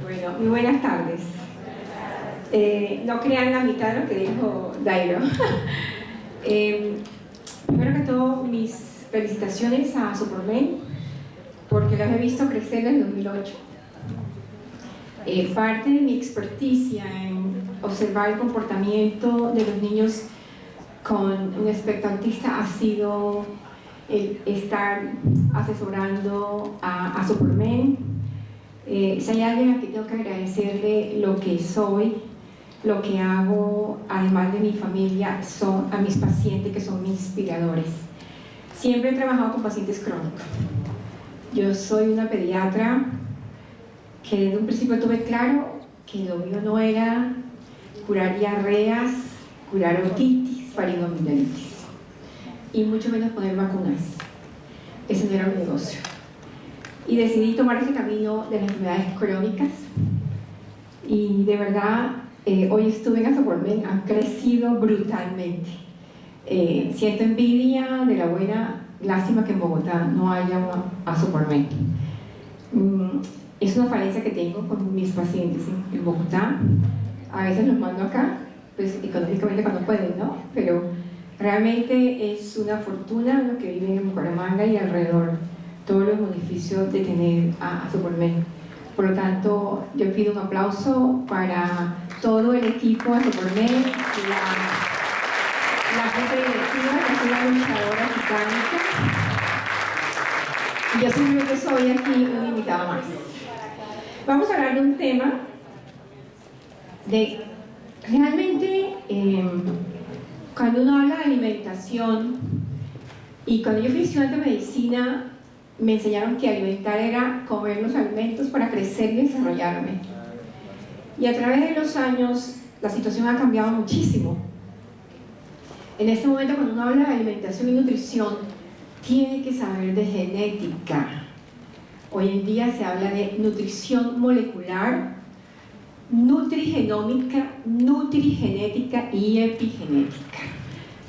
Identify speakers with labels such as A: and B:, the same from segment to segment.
A: Bueno, muy buenas tardes. No crean la mitad de lo que dijo Dairo. Primero que todo, mis felicitaciones a Supermen, porque las he visto crecer en el 2008. Parte de mi experticia en observar el comportamiento de los niños con un espectro autista ha sido el estar asesorando a Supermen. Si hay alguien a quien tengo que agradecerle lo que soy, lo que hago, además de mi familia, son a mis pacientes, que son mis inspiradores. Siempre he trabajado con pacientes crónicos. Yo soy una pediatra que desde un principio tuve claro que lo mío no era curar diarreas, curar otitis, faringoamigdalitis, y mucho menos poner vacunas. Ese no era mi negocio. Y decidí tomar ese camino de las enfermedades crónicas. Y de verdad, hoy estuve en Supermen, ha crecido brutalmente. Siento envidia de la buena, lástima que en Bogotá no haya a Supermen. Es una falencia que tengo con mis pacientes en Bogotá. A veces los mando acá, pues económicamente cuando pueden, ¿no? Pero realmente es una fortuna lo que viven en Bucaramanga y alrededor, todos los municipios, de tener a Supermen. Por lo tanto, yo pido un aplauso para todo el equipo de Supermen, la junta directiva, que es una luchadora titánica. Y yo simplemente soy aquí una invitada más. Vamos a hablar de un tema de realmente cuando uno habla de alimentación, y cuando yo fui estudiante de medicina me enseñaron que alimentar era comer los alimentos para crecer y desarrollarme, y a través de los años la situación ha cambiado muchísimo. En este momento, cuando uno habla de alimentación y nutrición, tiene que saber de genética. Hoy en día se habla de nutrición molecular, nutrigenómica, nutrigenética y epigenética.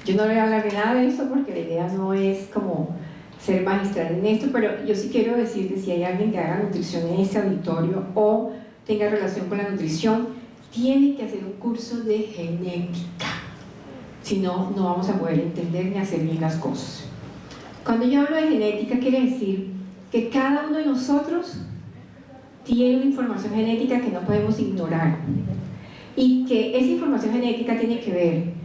A: Yo no voy a hablar de nada de eso porque la idea no es como ser magistral en esto, pero yo sí quiero decir que si hay alguien que haga nutrición en este auditorio o tenga relación con la nutrición, tiene que hacer un curso de genética. Si no, no vamos a poder entender ni hacer bien las cosas. Cuando yo hablo de genética, quiere decir que cada uno de nosotros tiene una información genética que no podemos ignorar, y que esa información genética tiene que ver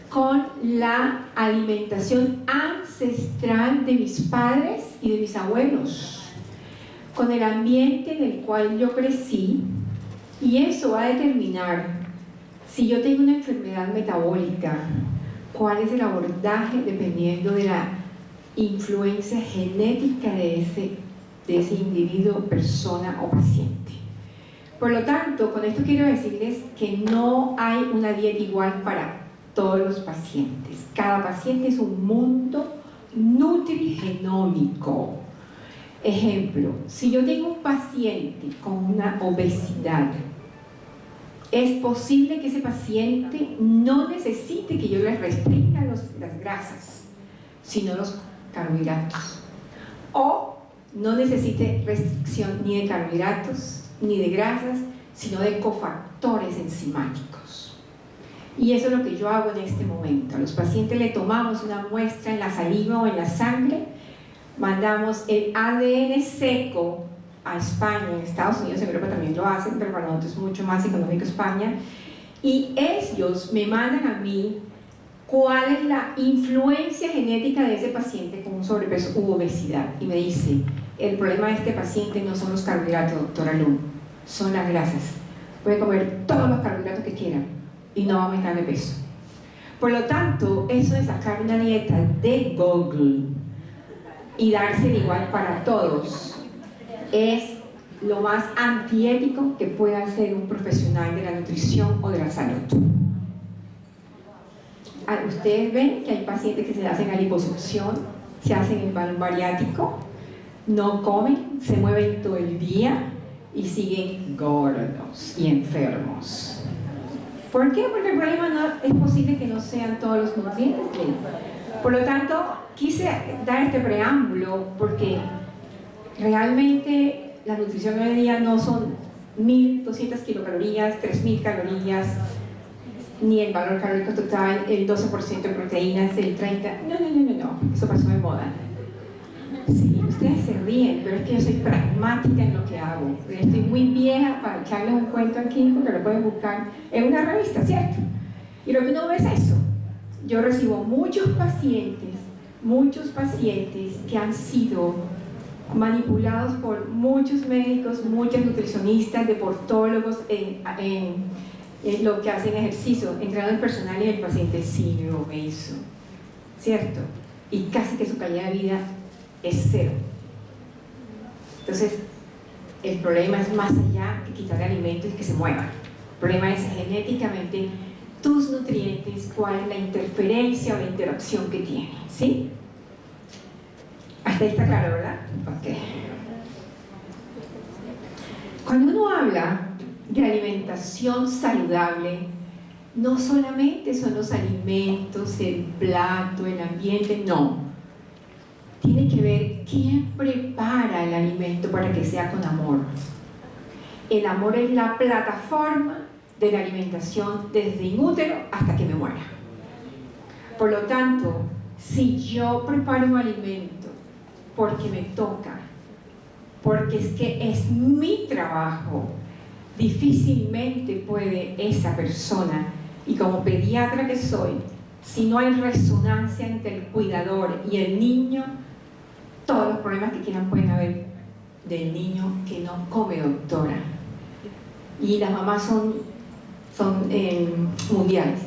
A: con la alimentación ancestral de mis padres y de mis abuelos, con el ambiente en el cual yo crecí, y eso va a determinar si yo tengo una enfermedad metabólica, cuál es el abordaje dependiendo de la influencia genética de ese individuo, persona o paciente. Por lo tanto, con esto quiero decirles que no hay una dieta igual para todos los pacientes. Cada paciente es un mundo nutrigenómico. Ejemplo, si yo tengo un paciente con una obesidad, es posible que ese paciente no necesite que yo le restrinja las grasas, sino los carbohidratos, o no necesite restricción ni de carbohidratos ni de grasas, sino de cofactores enzimáticos. Y eso es lo que yo hago en este momento. A los pacientes le tomamos una muestra en la saliva o en la sangre, mandamos el ADN seco a España. En Estados Unidos, en Europa también lo hacen, pero para nosotros es mucho más económico España, y ellos me mandan a mí cuál es la influencia genética de ese paciente con un sobrepeso u obesidad, y me dice: el problema de este paciente no son los carbohidratos, doctora Lu, son las grasas. Puede comer todos los carbohidratos que quiera y no va a aumentar de peso. Por lo tanto, eso de sacar una dieta de Google y dársela igual para todos es lo más antiético que puede hacer un profesional de la nutrición o de la salud. Ustedes ven que hay pacientes que se hacen a liposucción, se hacen el balón bariátrico, no comen, se mueven todo el día y siguen gordos y enfermos. ¿Por qué? Porque el problema no es posible que no sean todos los nutrientes. Por lo tanto, quise dar este preámbulo porque realmente la nutrición hoy en día no son 1.200 kilocalorías, 3.000 calorías, ni el valor calórico total, el 12% de proteínas, el 30%. No, eso pasó de moda. Sí, ustedes se ríen, pero es que yo soy pragmática en lo que hago. Estoy muy vieja para echarles un cuento aquí, porque lo pueden buscar en una revista, ¿cierto? Y lo que uno ve es eso. Yo recibo muchos pacientes que han sido manipulados por muchos médicos, muchos nutricionistas, deportólogos en lo que hacen ejercicio, entrenando el personal y el paciente sí lo hizo, ¿cierto? Y casi que su calidad de vida es cero. Entonces, el problema es más allá que quitar alimentos y que se muevan. El problema es genéticamente tus nutrientes, cuál es la interferencia o la interacción que tienen, ¿sí? Hasta ahí está claro, ¿verdad? Ok. Cuando uno habla de alimentación saludable, no solamente son los alimentos, el plato, el ambiente, no. Tiene que ver quién prepara el alimento para que sea con amor. El amor es la plataforma de la alimentación desde inútero hasta que me muera. Por lo tanto, si yo preparo un alimento porque me toca, porque es que es mi trabajo, difícilmente puede esa persona, y como pediatra que soy, si no hay resonancia entre el cuidador y el niño, todos los problemas que quieran pueden haber del niño que no come, doctora. Y las mamás son mundiales.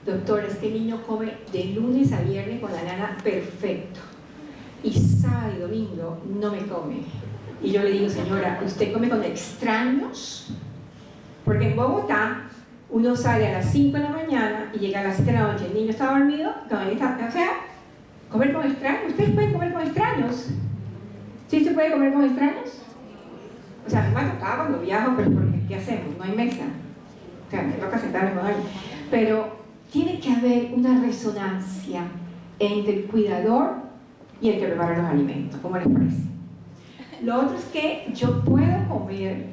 A: Doctora, es que el niño come de lunes a viernes con la nana perfecto, y sábado y domingo no me come. Y yo le digo, señora, ¿usted come con extraños? Porque en Bogotá uno sale a las 5 de la mañana y llega a las 7 de la noche, el niño está dormido, o sea, comer con extraños. ¿Ustedes pueden comer con extraños? ¿Sí se puede comer con extraños? O sea, me ha tocado cuando viajo, pero porque, ¿qué hacemos? No hay mesa. O sea, me toca sentarme con alguien. Pero tiene que haber una resonancia entre el cuidador y el que prepara los alimentos. ¿Cómo les parece? Lo otro es que yo puedo comer,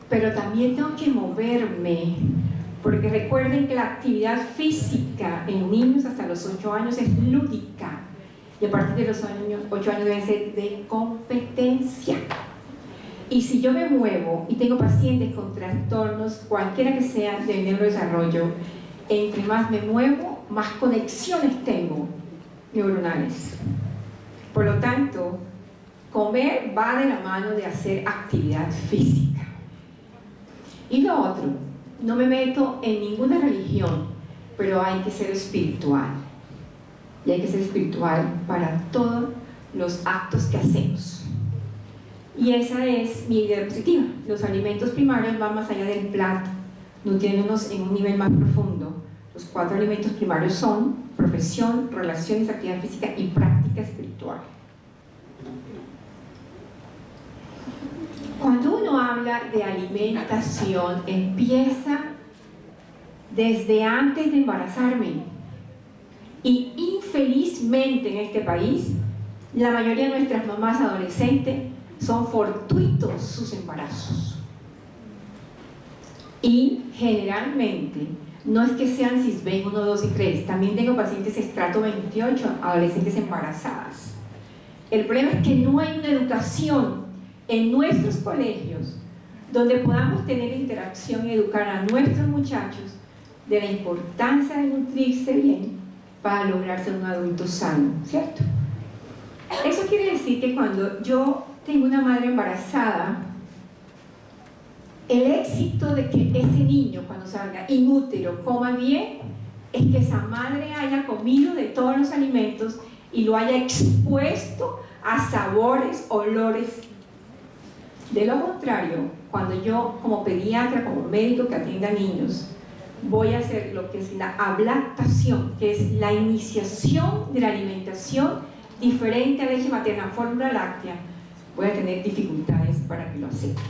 A: pero también tengo que moverme, porque recuerden que la actividad física en niños hasta los 8 años es lúdica, y a partir de los 8 años debe ser de competencia. Y si yo me muevo y tengo pacientes con trastornos, cualquiera que sea del neurodesarrollo, entre más me muevo, más conexiones tengo neuronales. Por lo tanto, comer va de la mano de hacer actividad física. Y lo otro, no me meto en ninguna religión, pero hay que ser espiritual. Y hay que ser espiritual para todos los actos que hacemos. Y esa es mi idea positiva. Los alimentos primarios van más allá del plato, nutriéndonos en un nivel más profundo. Los 4 alimentos primarios son profesión, relaciones, actividad física y práctica espiritual. Cuando uno habla de alimentación, empieza desde antes de embarazarme. Y infelizmente en este país, la mayoría de nuestras mamás adolescentes son fortuitos sus embarazos. Y generalmente, no es que sean CISBEN 1, 2 y 3, también tengo pacientes estrato 28, adolescentes embarazadas. El problema es que no hay una educación en nuestros colegios donde podamos tener interacción y educar a nuestros muchachos de la importancia de nutrirse bien para lograr ser un adulto sano, ¿cierto? Eso quiere decir que cuando yo tengo una madre embarazada, el éxito de que ese niño cuando salga inútero coma bien es que esa madre haya comido de todos los alimentos y lo haya expuesto a sabores, olores. De lo contrario, cuando yo como pediatra, como médico que atienda niños, voy a hacer lo que es la ablactación, que es la iniciación de la alimentación diferente a leche materna, fórmula láctea, voy a tener dificultades para que lo acepte.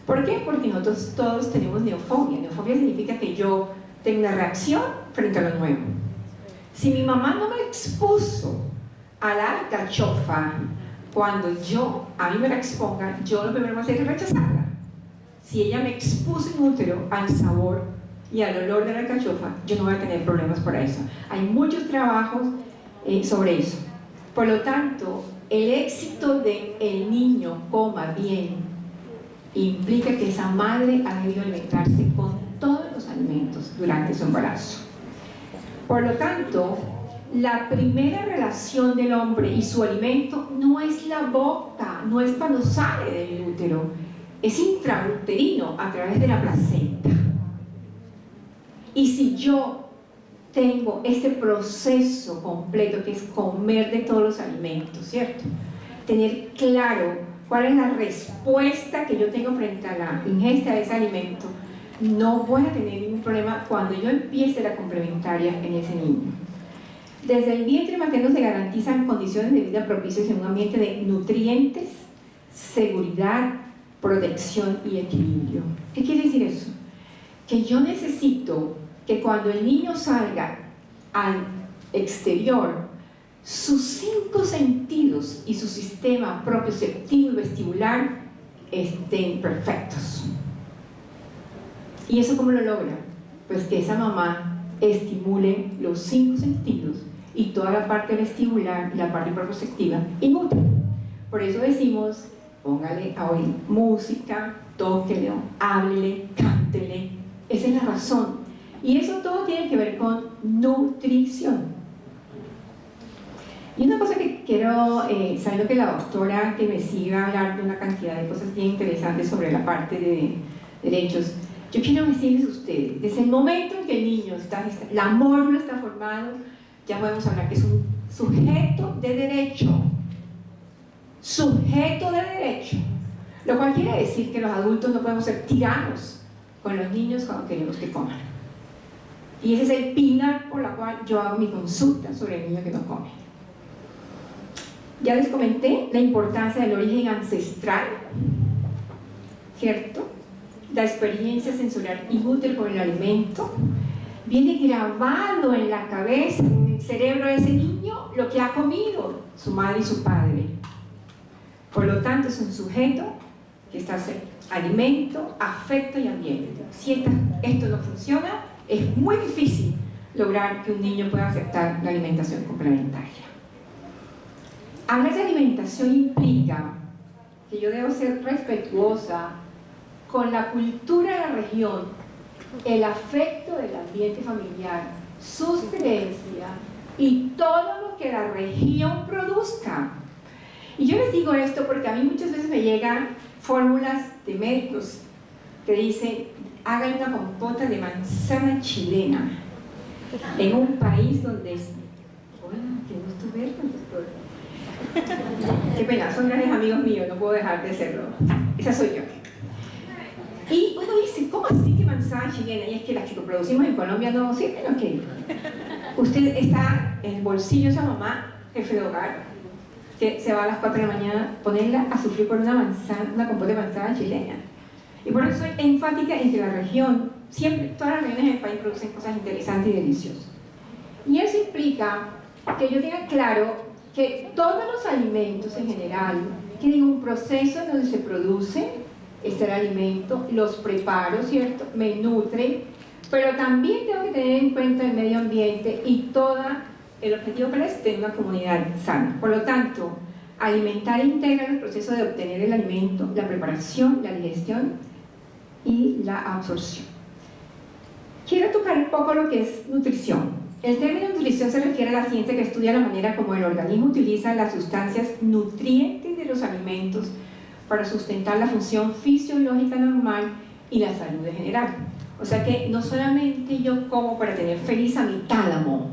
A: ¿Por qué? Porque nosotros todos tenemos neofobia. Neofobia significa que yo tengo una reacción frente a lo nuevo. Si mi mamá no me expuso a la alcachofa, cuando a mí me la expongan, yo lo primero que voy a hacer es rechazarla. si ella me expuso en útero al sabor y al olor de la alcachofa, yo no voy a tener problemas por eso. Hay muchos trabajos sobre eso. Por lo tanto, el éxito de el niño coma bien implica que esa madre ha debido alimentarse con todos los alimentos durante su embarazo. Por lo tanto, la primera relación del hombre y su alimento no es la boca, no es cuando sale del útero, es intrauterino a través de la placenta. Y si yo tengo ese proceso completo que es comer de todos los alimentos, ¿cierto? Tener claro cuál es la respuesta que yo tengo frente a la ingesta de ese alimento, no voy a tener ningún problema cuando yo empiece la complementaria en ese niño. Desde el vientre materno se garantizan condiciones de vida propicias en un ambiente de nutrientes, seguridad, protección y equilibrio. ¿Qué quiere decir eso? Que yo necesito que cuando el niño salga al exterior, sus 5 sentidos y su sistema propioceptivo y vestibular estén perfectos. ¿Y eso cómo lo logra? Pues que esa mamá estimule los 5 sentidos y toda la parte vestibular y la parte propioceptiva inútil. Por eso decimos, póngale a oír música, tóquele, háblele, cántele. Esa es la razón. Y eso todo tiene que ver con nutrición. Y una cosa que quiero, sabiendo que la doctora que me siga a hablar de una cantidad de cosas bien interesantes sobre la parte de derechos, yo quiero decirles a ustedes, desde el momento en que el niño la mórula está formado, ya podemos hablar que es un sujeto de derecho. Sujeto de derecho. Lo cual quiere decir que los adultos no podemos ser tiranos con los niños cuando queremos que coman. Y ese es el pilar por la cual yo hago mi consulta sobre el niño que no come. Ya les comenté la importancia del origen ancestral, ¿cierto? La experiencia sensorial inútil por el alimento. Viene grabado en la cabeza, en el cerebro de ese niño, lo que ha comido su madre y su padre. Por lo tanto, es un sujeto que está haciendo alimento, afecto y ambiente. Si esto no funciona, es muy difícil lograr que un niño pueda aceptar la alimentación complementaria. Hablar de alimentación implica que yo debo ser respetuosa con la cultura de la región, el afecto del ambiente familiar, sus creencias y todo lo que la región produzca. Y yo les digo esto porque a mí muchas veces me llegan fórmulas de médicos que dicen, hagan una compota de manzana chilena en un país donde es... Bueno, qué gusto ver con qué pena, son grandes amigos míos, no puedo dejar de serlo. Esa soy yo. Y uno dice, ¿cómo así que manzana chilena? Y es que las que producimos en Colombia no sirven, ¿o qué? Usted está en el bolsillo de esa mamá, jefe de hogar, que se va a las 4 de la mañana a ponerla a sufrir por una compota de manzana chilena. Y por eso soy enfática en que la región, siempre, todas las regiones del país producen cosas interesantes y deliciosas. Y eso implica que yo tenga claro que todos los alimentos en general tienen un proceso en donde se produce el alimento, los preparo, ¿cierto? Me nutren, pero también tengo que tener en cuenta el medio ambiente y el objetivo para es tener una comunidad sana. Por lo tanto, alimentar integra el proceso de obtener el alimento, la preparación, la digestión y la absorción. Quiero tocar un poco lo que es nutrición. El término nutrición se refiere a la ciencia que estudia la manera como el organismo utiliza las sustancias nutrientes de los alimentos para sustentar la función fisiológica normal y la salud en general. O sea que no solamente yo como para tener feliz a mi tálamo,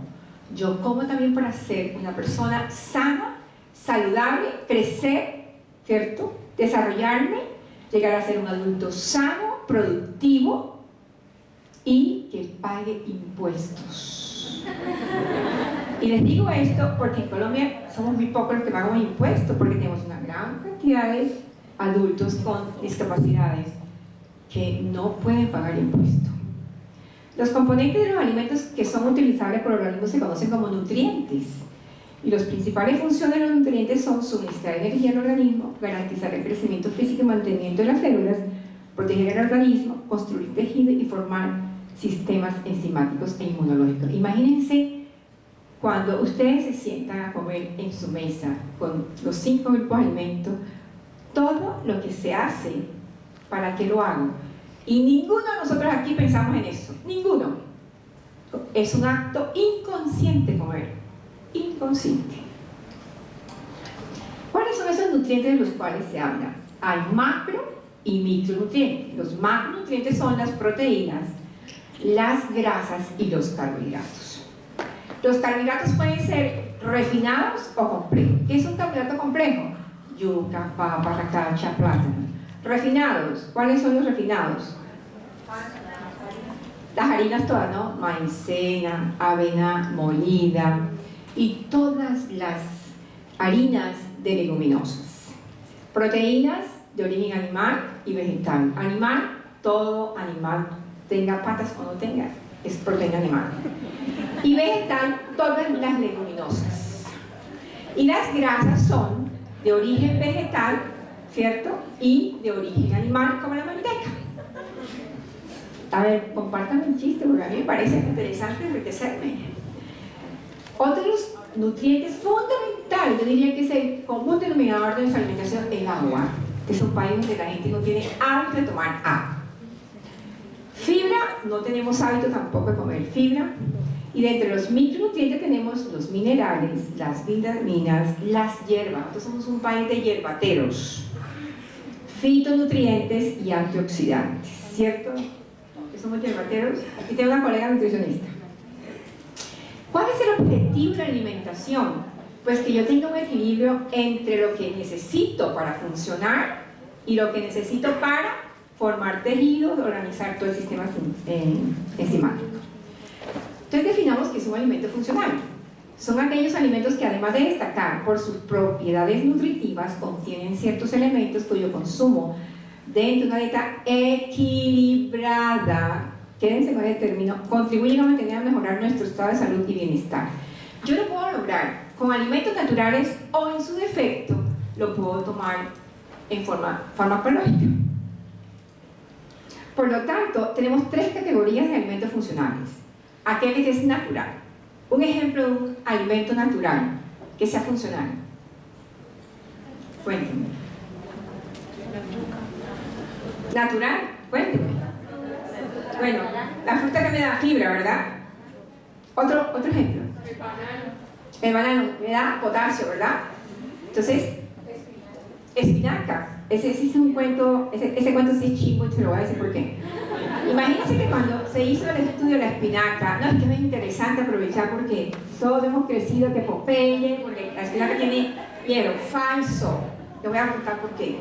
A: yo como también para ser una persona sana, saludable, crecer, ¿cierto? Desarrollarme, llegar a ser un adulto sano, productivo y que pague impuestos. Y les digo esto porque en Colombia somos muy pocos los que pagamos impuestos, porque tenemos una gran cantidad de adultos con discapacidades que no pueden pagar impuestos. Los componentes de los alimentos que son utilizables por el organismo se conocen como nutrientes. Y las principales funciones de los nutrientes son suministrar energía al organismo, garantizar el crecimiento físico y mantenimiento de las células, proteger el organismo, construir tejido y formar sistemas enzimáticos e inmunológicos. Imagínense cuando ustedes se sientan a comer en su mesa con los 5 grupos de alimentos, todo lo que se hace para que lo hagan. Y ninguno de nosotros aquí pensamos en eso, ninguno. Es un acto inconsciente comer, inconsciente. ¿Cuáles son esos nutrientes de los cuales se habla? Hay macro y micronutrientes. Los macronutrientes son las proteínas, las grasas y los carbohidratos. Los carbohidratos pueden ser refinados o complejos. ¿Qué es un carbohidrato complejo? Yuca, papa, racacha, plátano. Refinados, ¿cuáles son los refinados? Las harinas todas, ¿no? Maicena, avena molida y todas las harinas de leguminosas. Proteínas de origen animal y vegetal. Animal, todo animal, tenga patas o no tenga, es proteína animal. Y vegetal, todas las leguminosas. Y las grasas son de origen vegetal, ¿cierto? Y de origen animal, como la manteca. A ver, compártanme un chiste, porque a mí me parece interesante enriquecerme. Otros nutrientes fundamentales, yo diría que es el común denominador de nuestra alimentación, el agua. Que es un país donde la gente no tiene hábito de tomar agua. Fibra, no tenemos hábito tampoco de comer fibra. Y de entre los micronutrientes tenemos los minerales, las vitaminas, las hierbas. Nosotros somos un país de hierbateros. Fitonutrientes y antioxidantes, ¿cierto? Que somos hierbateros. Aquí tengo una colega nutricionista. ¿Cuál es el objetivo de la alimentación? Pues que yo tenga un equilibrio entre lo que necesito para funcionar y lo que necesito para formar tejidos, organizar todo el sistema enzimático. Entonces definamos que es un alimento funcional. Son aquellos alimentos que, además de destacar por sus propiedades nutritivas, contienen ciertos elementos cuyo consumo dentro de una dieta equilibrada, quédense con el término, contribuyen a mantener y mejorar nuestro estado de salud y bienestar. Yo lo puedo lograr con alimentos naturales o, en su defecto, lo puedo tomar en forma farmacológica. Por lo tanto, tenemos 3 categorías de alimentos funcionales. Aquel que es natural. Un ejemplo de un alimento natural que sea funcional. Cuéntenme. ¿Natural? Cuéntenme. Bueno, la fruta que me da fibra, ¿verdad? Otro ejemplo. El banano me da potasio, ¿verdad? Entonces, espinaca. Ese es un cuento, ese cuento sí es chico y se lo voy a decir por qué. Imagínense que cuando se hizo el estudio de la espinaca, no, es que es interesante aprovechar porque todos hemos crecido que Popeye, porque la espinaca tiene hierro. Falso. Te voy a contar por qué.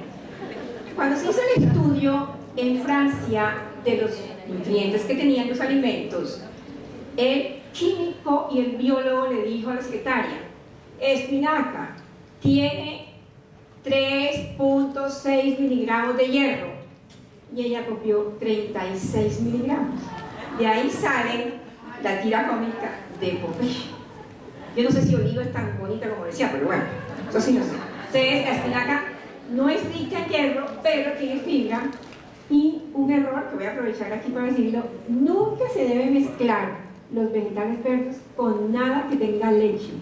A: Cuando se hizo el estudio en Francia de los nutrientes que tenían los alimentos, el químico y el biólogo le dijo a la secretaria: espinaca tiene 3.6 miligramos de hierro, y ella copió 36 miligramos. De ahí sale la tira cómica de Popeye. Yo no sé si Oliva es tan bonita como decía, pero bueno, eso sí no sé. Entonces, la espinaca no es rica en hierro, pero tiene fibra. Y un error que voy a aprovechar aquí para decirlo: nunca se debe mezclar los vegetales verdes con nada que tenga leche,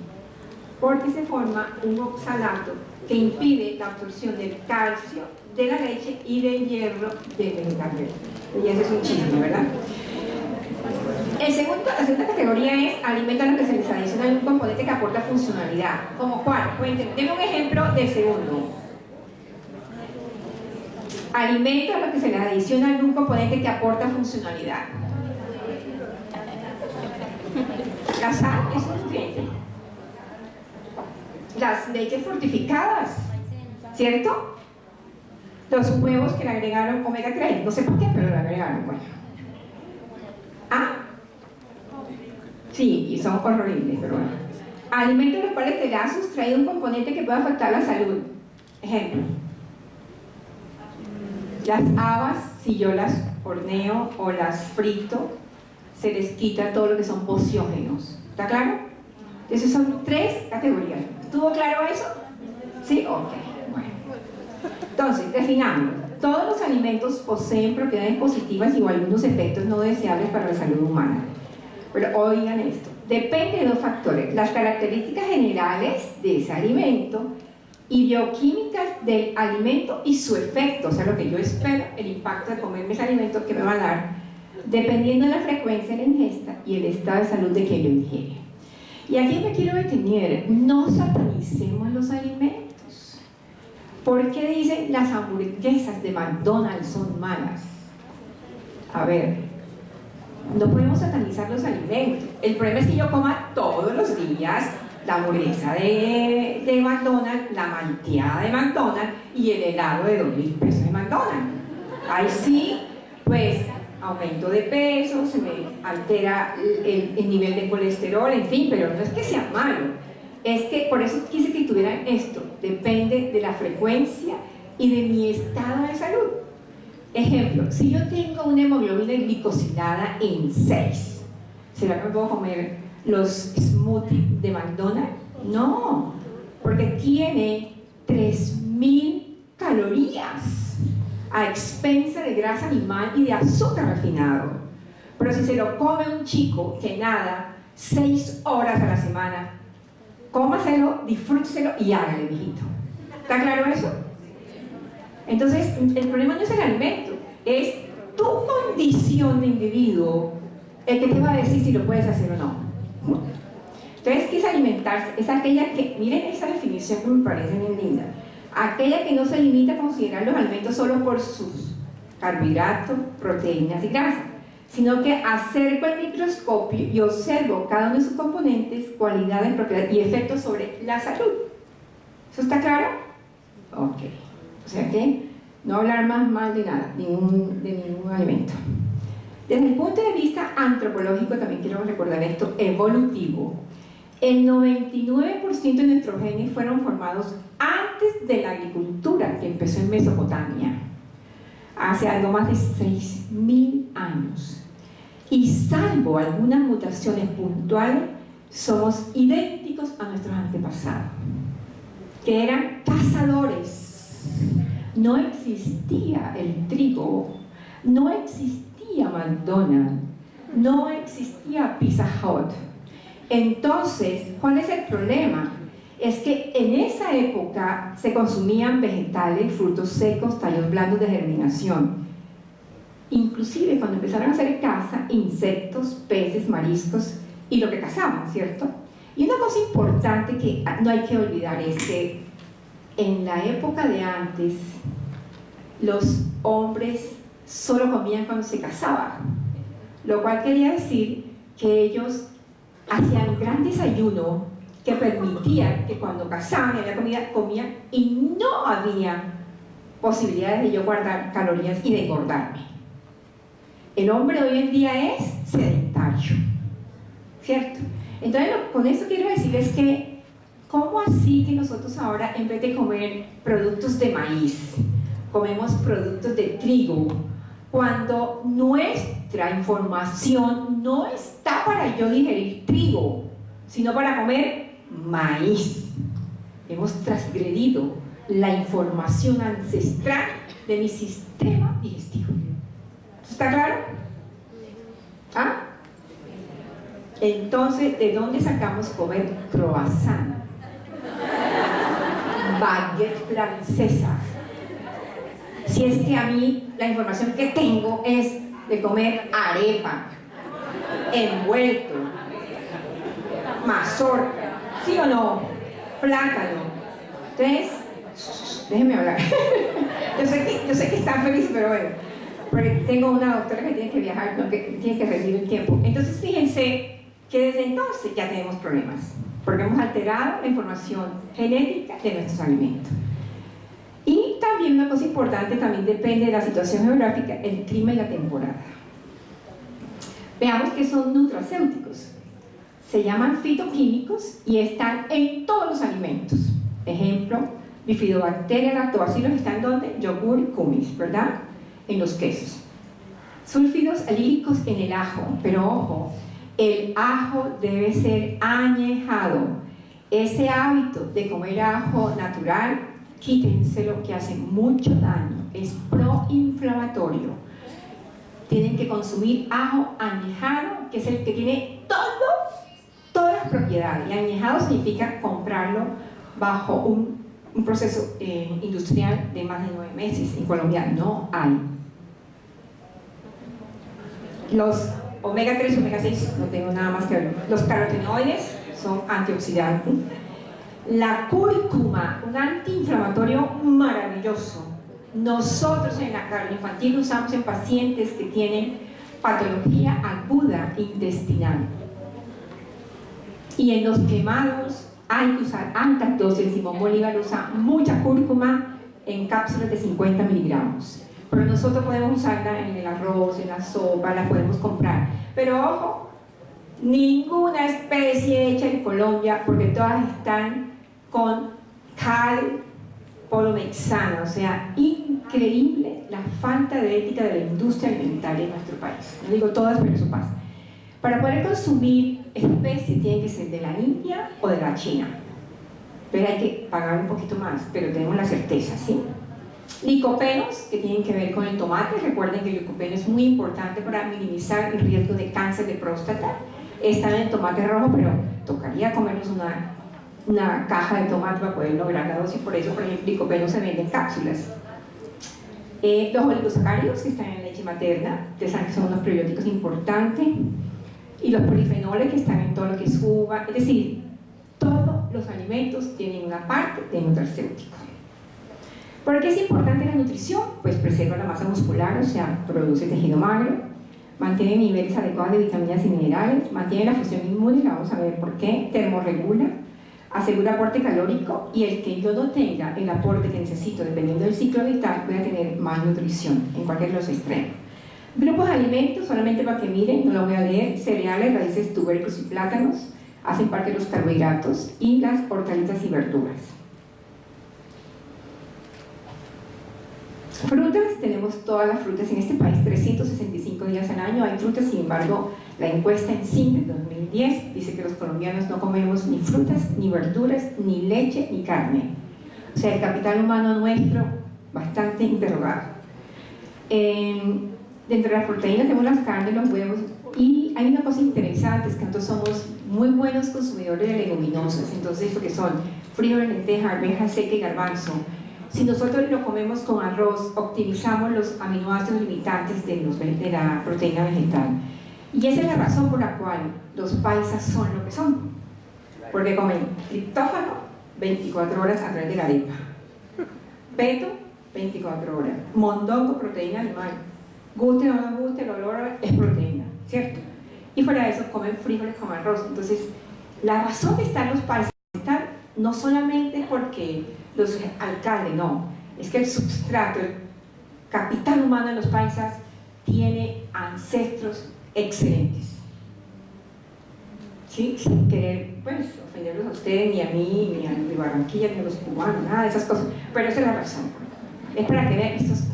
A: porque se forma un oxalato que impide la absorción del calcio de la leche y del hierro del vegetal verde. Y ese es un chisme, ¿verdad? La segunda categoría es alimentos a los que se les adiciona un componente que aporta funcionalidad. ¿Como cuál? Cuéntenme, denme un ejemplo del segundo. Alimentos a los que se les adiciona algún componente que aporta funcionalidad. La sal es un nutriente. Las leches fortificadas, ¿cierto? Los huevos que le agregaron omega 3, no sé por qué, pero le agregaron, bueno. Ah, sí, y son horribles, pero bueno. Alimentos a los cuales se le ha sustraído un componente que puede afectar la salud. Ejemplo: las habas, si yo las horneo o las frito, se les quita todo lo que son bociógenos. ¿Está claro? Esas son 3 categorías. ¿Estuvo claro eso? ¿Sí? Ok, bueno. Entonces, definamos. todos los alimentos poseen propiedades positivas y o algunos efectos no deseables para la salud humana. Pero oigan esto, depende de dos factores: las características generales de ese alimento y bioquímicas del alimento y su efecto, o sea, lo que yo espero, el impacto de comerme ese alimento que me va a dar, dependiendo de la frecuencia de la ingesta y el estado de salud de quien lo ingiere. Y aquí me quiero detener: no satanicemos los alimentos. ¿Por qué dicen las hamburguesas de McDonald's son malas? A ver, no podemos satanizar los alimentos. El problema es que yo coma todos los días la hamburguesa de McDonald's, la malteada de McDonald's y el helado de 2.000 pesos de McDonald's. Ahí sí, pues, aumento de peso, se me altera el nivel de colesterol, en fin, pero no es que sea malo. Es que, por eso quise que tuvieran esto, depende de la frecuencia y de mi estado de salud. Ejemplo, si yo tengo una hemoglobina glicosilada en 6, ¿será que me puedo comer los smoothies de McDonald's? No, porque tiene 3.000 calorías a expensa de grasa animal y de azúcar refinado. Pero si se lo come un chico que nada 6 horas a la semana, cómaselo, disfrúteselo y hágale, mijito. ¿Está claro eso? Entonces, el problema no es el alimento, es tu condición de individuo el que te va a decir si lo puedes hacer o no. Entonces, ¿qué es alimentarse? Es aquella que, miren esa definición que me parece bien linda, aquella que no se limita a considerar los alimentos solo por sus carbohidratos, proteínas y grasas, sino que acerco el microscopio y observo cada uno de sus componentes, cualidades, propiedades y efectos sobre la salud. ¿Eso está claro? Ok. O sea que no hablar más mal de nada, de ningún alimento. Desde el punto de vista antropológico, también quiero recordar esto, evolutivo, el 99% de nuestros genes fueron formados antes de la agricultura, que empezó en Mesopotamia, hace algo más de 6.000 años. Y salvo algunas mutaciones puntuales, somos idénticos a nuestros antepasados, que eran cazadores. No existía el trigo, no existía McDonald's, no existía Pizza Hut. Entonces, ¿cuál es el problema? Es que en esa época se consumían vegetales, frutos secos, tallos blandos de germinación. Inclusive cuando empezaron a hacer caza, insectos, peces, mariscos y lo que cazaban, ¿cierto? Y una cosa importante que no hay que olvidar es que en la época de antes, los hombres solo comían cuando se casaban, lo cual quería decir que ellos hacían un gran desayuno que permitía que cuando cazaban y había comida, comían y no había posibilidades de yo guardar calorías y de engordarme. El hombre hoy en día es sedentario, ¿cierto? Entonces, con esto quiero decirles que ¿cómo así que nosotros ahora, en vez de comer productos de maíz, comemos productos de trigo, cuando nuestra información no está para yo digerir trigo, sino para comer maíz? Hemos transgredido la información ancestral de mi sistema digestivo. ¿Está claro? ¿Ah? Entonces, ¿de dónde sacamos comer croissant? Baguette francesa. Si es que a mí la información que tengo es de comer arepa, envuelto, mazorca, ¿sí o no? Plátano. Entonces, déjenme hablar. yo sé que están felices, pero bueno, porque tengo una doctora que tiene que viajar, no, que tiene que recibir el tiempo. Entonces, fíjense que desde entonces ya tenemos problemas, porque hemos alterado la información genética de nuestros alimentos. Y también una cosa importante, también depende de la situación geográfica, el clima y la temporada. Veamos qué son nutracéuticos. Se llaman fitoquímicos y están en todos los alimentos. Ejemplo, bifidobacterias, lactobacilos están donde, yogur y kumis, ¿verdad? En los quesos. Sulfidos alílicos en el ajo, pero ojo, el ajo debe ser añejado. Ese hábito de comer ajo natural, quítenselo, que hace mucho daño es proinflamatorio. Tienen que consumir ajo añejado, que es el que tiene todas las propiedades. Y añejado significa comprarlo bajo un proceso industrial de más de 9 meses. En Colombia no hay. Los omega 3 y omega 6, no tengo nada más que ver. Los carotenoides son antioxidantes. La cúrcuma, un antiinflamatorio maravilloso. Nosotros en la carne infantil usamos en pacientes que tienen patología aguda intestinal. Y en los quemados hay que usar altas dosis. Simón Bolívar usa mucha cúrcuma en cápsulas de 50 miligramos. Pero nosotros podemos usarla en el arroz, en la sopa, la podemos comprar. Pero ojo, ninguna especie hecha en Colombia, porque todas están con cal polomexana. O sea, increíble la falta de ética de la industria alimentaria en nuestro país. No digo todas, pero eso pasa. Para poder consumir especies tiene que ser de la India o de la China. Pero hay que pagar un poquito más, pero tenemos la certeza, ¿sí? Licopenos, que tienen que ver con el tomate. Recuerden que el licopeno es muy importante para minimizar el riesgo de cáncer de próstata. Está en el tomate rojo, pero tocaría comernos una caja de tomate para poder lograr la dosis. Por eso, por ejemplo, el licopeno se vende en cápsulas. Los oligosacáridos, que están en la leche materna, ustedes saben que son unos probióticos importantes. Y los polifenoles, que están en todo lo que es uva. Es decir, todos los alimentos tienen una parte de nutracéutico. ¿Por qué es importante la nutrición? Pues preserva la masa muscular, o sea, produce tejido magro, mantiene niveles adecuados de vitaminas y minerales, mantiene la función inmune, la vamos a ver por qué, termorregula, asegura aporte calórico, y el que yo no tenga el aporte que necesito dependiendo del ciclo vital, voy a tener malnutrición en cualquiera de los extremos. Grupos de alimentos, solamente para que miren, no lo voy a leer: cereales, raíces, tubérculos y plátanos, hacen parte de los carbohidratos, y las hortalizas y verduras. Frutas, tenemos todas las frutas en este país, 365 días al año hay frutas. Sin embargo, la encuesta en CIN de 2010 dice que los colombianos no comemos ni frutas, ni verduras, ni leche, ni carne. O sea, el capital humano nuestro, bastante interrogado. Dentro de las proteínas tenemos las carnes, los huevos, y hay una cosa interesante, es que nosotros somos muy buenos consumidores de leguminosas. Entonces, lo que son frijoles, lentejas, arveja seca y garbanzo, si nosotros lo comemos con arroz, optimizamos los aminoácidos limitantes de la proteína vegetal. Y esa es la razón por la cual los paisas son lo que son, porque comen triptófano 24 horas a través de la arepa, peto 24 horas, mondongo, proteína animal, guste o no guste, el olor es proteína, ¿cierto? Y fuera de eso comen frijoles con arroz. Entonces, la razón de estar los paisas no solamente porque los alcaldes, no, es que el substrato, el capital humano de los paisas tiene ancestros excelentes. ¿Sí? Sin querer, pues, ofenderlos a ustedes, ni a mí, ni a los de Barranquilla, ni a los cubanos, nada de esas cosas, pero esa es la razón. Es para que vean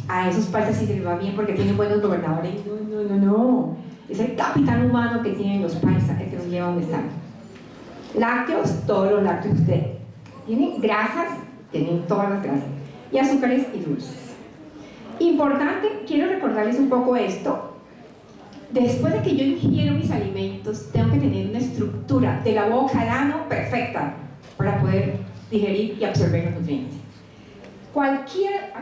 A: a esos paisas si les va bien porque tienen buenos gobernadores. No, es el capital humano que tienen los paisas el que nos lleva a donde están. Lácteos, todos los lácteos ustedes tienen grasas, tienen todas las grasas, y azúcares y dulces. Importante, quiero recordarles un poco esto. Después de que yo ingiero mis alimentos, tengo que tener una estructura de la boca al ano perfecta para poder digerir y absorber los nutrientes. Cualquier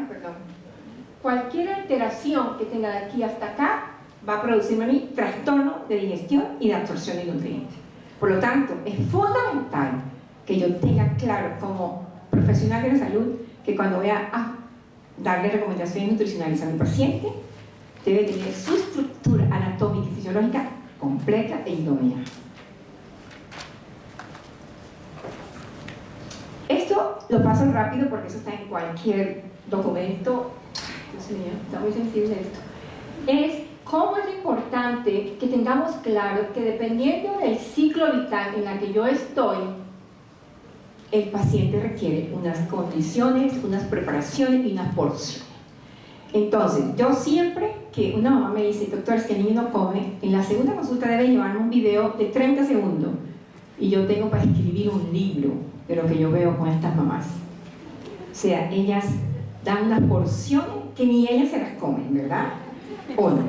A: alteración que tenga de aquí hasta acá va a producirme a mí trastorno de digestión y de absorción de nutrientes. Por lo tanto, es fundamental que yo tenga claro como profesional de la salud que cuando voy a darle recomendaciones nutricionales a mi paciente, debe tener su estructura anatómica y fisiológica completa e idónea. Esto lo paso rápido porque eso está en cualquier documento. Dios mío, está muy sensible esto. Es cómo es importante que tengamos claro que dependiendo del ciclo vital en la que yo estoy, el paciente requiere unas condiciones, unas preparaciones y unas porciones. Entonces, yo siempre que una mamá me dice, doctor, es que el niño no come, en la segunda consulta debe llevarme un video de 30 segundos y yo tengo para escribir un libro de lo que yo veo con estas mamás. O sea, ellas dan unas porciones que ni ellas se las comen, ¿verdad? ¿O no?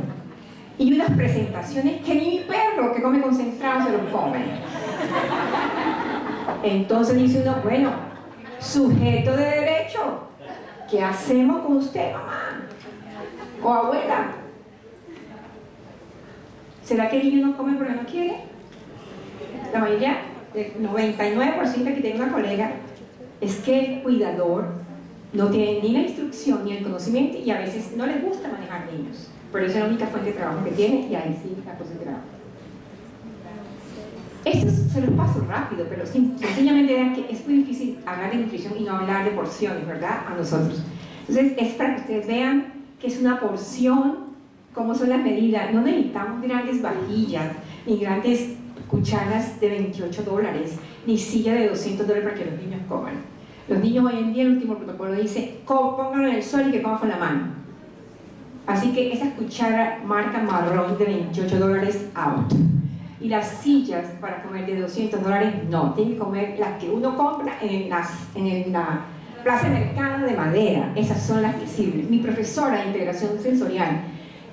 A: Y unas presentaciones que ni mi perro que come concentrado se los come. Entonces dice uno, bueno, sujeto de derecho, ¿qué hacemos con usted, mamá? O abuela. ¿Será que el niño no come porque no quiere? La mayoría, el 99% que tiene una colega, es que el cuidador no tiene ni la instrucción ni el conocimiento y a veces no les gusta manejar niños. Pero esa es la única fuente de trabajo que tiene y ahí sí la cosa de trabajo. Esto se los paso rápido, pero sencillamente vean que es muy difícil hablar de nutrición y no hablar de porciones, ¿verdad? A nosotros. Entonces, es para que ustedes vean que es una porción, cómo son las medidas. No necesitamos grandes vajillas, ni grandes cucharas de $28, ni silla de $200 para que los niños coman. Los niños hoy en día, el último protocolo dice, pónganlo en el sol y que coman con la mano. Así que esas cucharas marca marrón de $28 out. Y las sillas para comer de $200 no, tienen que comer las que uno compra en la plaza de mercado de madera. Esas son las que sirven. Mi profesora de integración sensorial,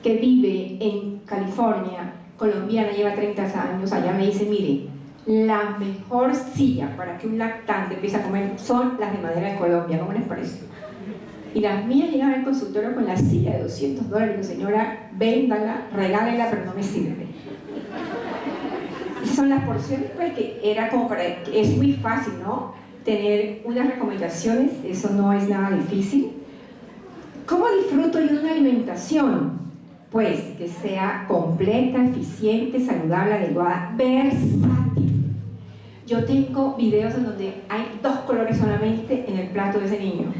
A: que vive en California, colombiana, lleva 30 años allá, me dice, mire, la mejor silla para que un lactante empiece a comer son las de madera de Colombia, ¿cómo les parece? Y las mías llegaban al consultorio con la silla de $200, y digo, señora, véndala, regálela, pero no me sirve. Esas son las porciones, pues, que era como para, es muy fácil, ¿no? Tener unas recomendaciones, eso no es nada difícil. ¿Cómo disfruto yo de una alimentación? Pues que sea completa, eficiente, saludable, adecuada, versátil. Yo tengo videos en donde hay 2 colores solamente en el plato de ese niño: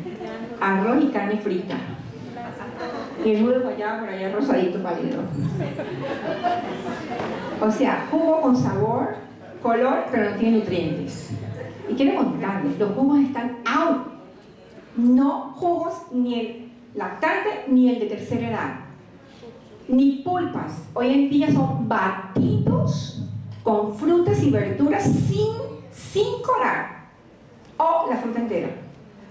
A: arroz y carne frita. Y el jugo de guayaba por allá rosadito pálido. O sea, jugo con sabor, color, pero no tiene nutrientes. Y quiero contarles, los jugos están out. No jugos ni el lactante ni el de tercera edad. Ni pulpas. Hoy en día son batidos con frutas y verduras sin colar. O la fruta entera.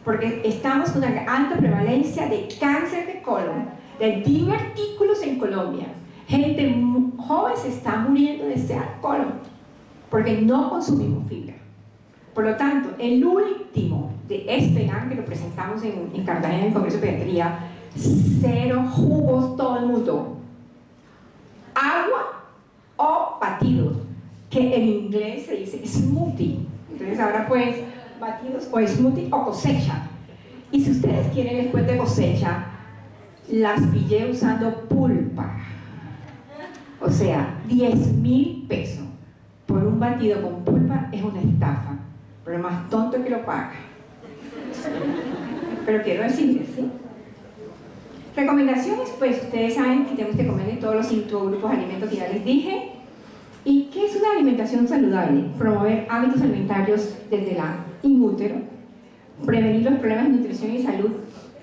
A: Porque estamos con una alta prevalencia de cáncer de colon, de divertículos en Colombia. Gente joven se está muriendo de este colon porque no consumimos fibra. Por lo tanto, el último de este año que lo presentamos en Cartagena en el Congreso de Pediatría, 0 jugos todo el mundo. Agua o batidos, que en inglés se dice smoothie. Entonces ahora pues batidos o smoothie o cosecha. Y si ustedes quieren les cuento de cosecha, las pillé usando pulpa. O sea, 10.000 pesos por un batido con pulpa es una estafa, pero más tonto que lo paga. Pero quiero decirles, ¿sí? Recomendaciones, pues ustedes saben que tenemos que comer de todos los 5 grupos de alimentos que ya les dije. ¿Y qué es una alimentación saludable? Promover hábitos alimentarios desde la inútero, prevenir los problemas de nutrición y salud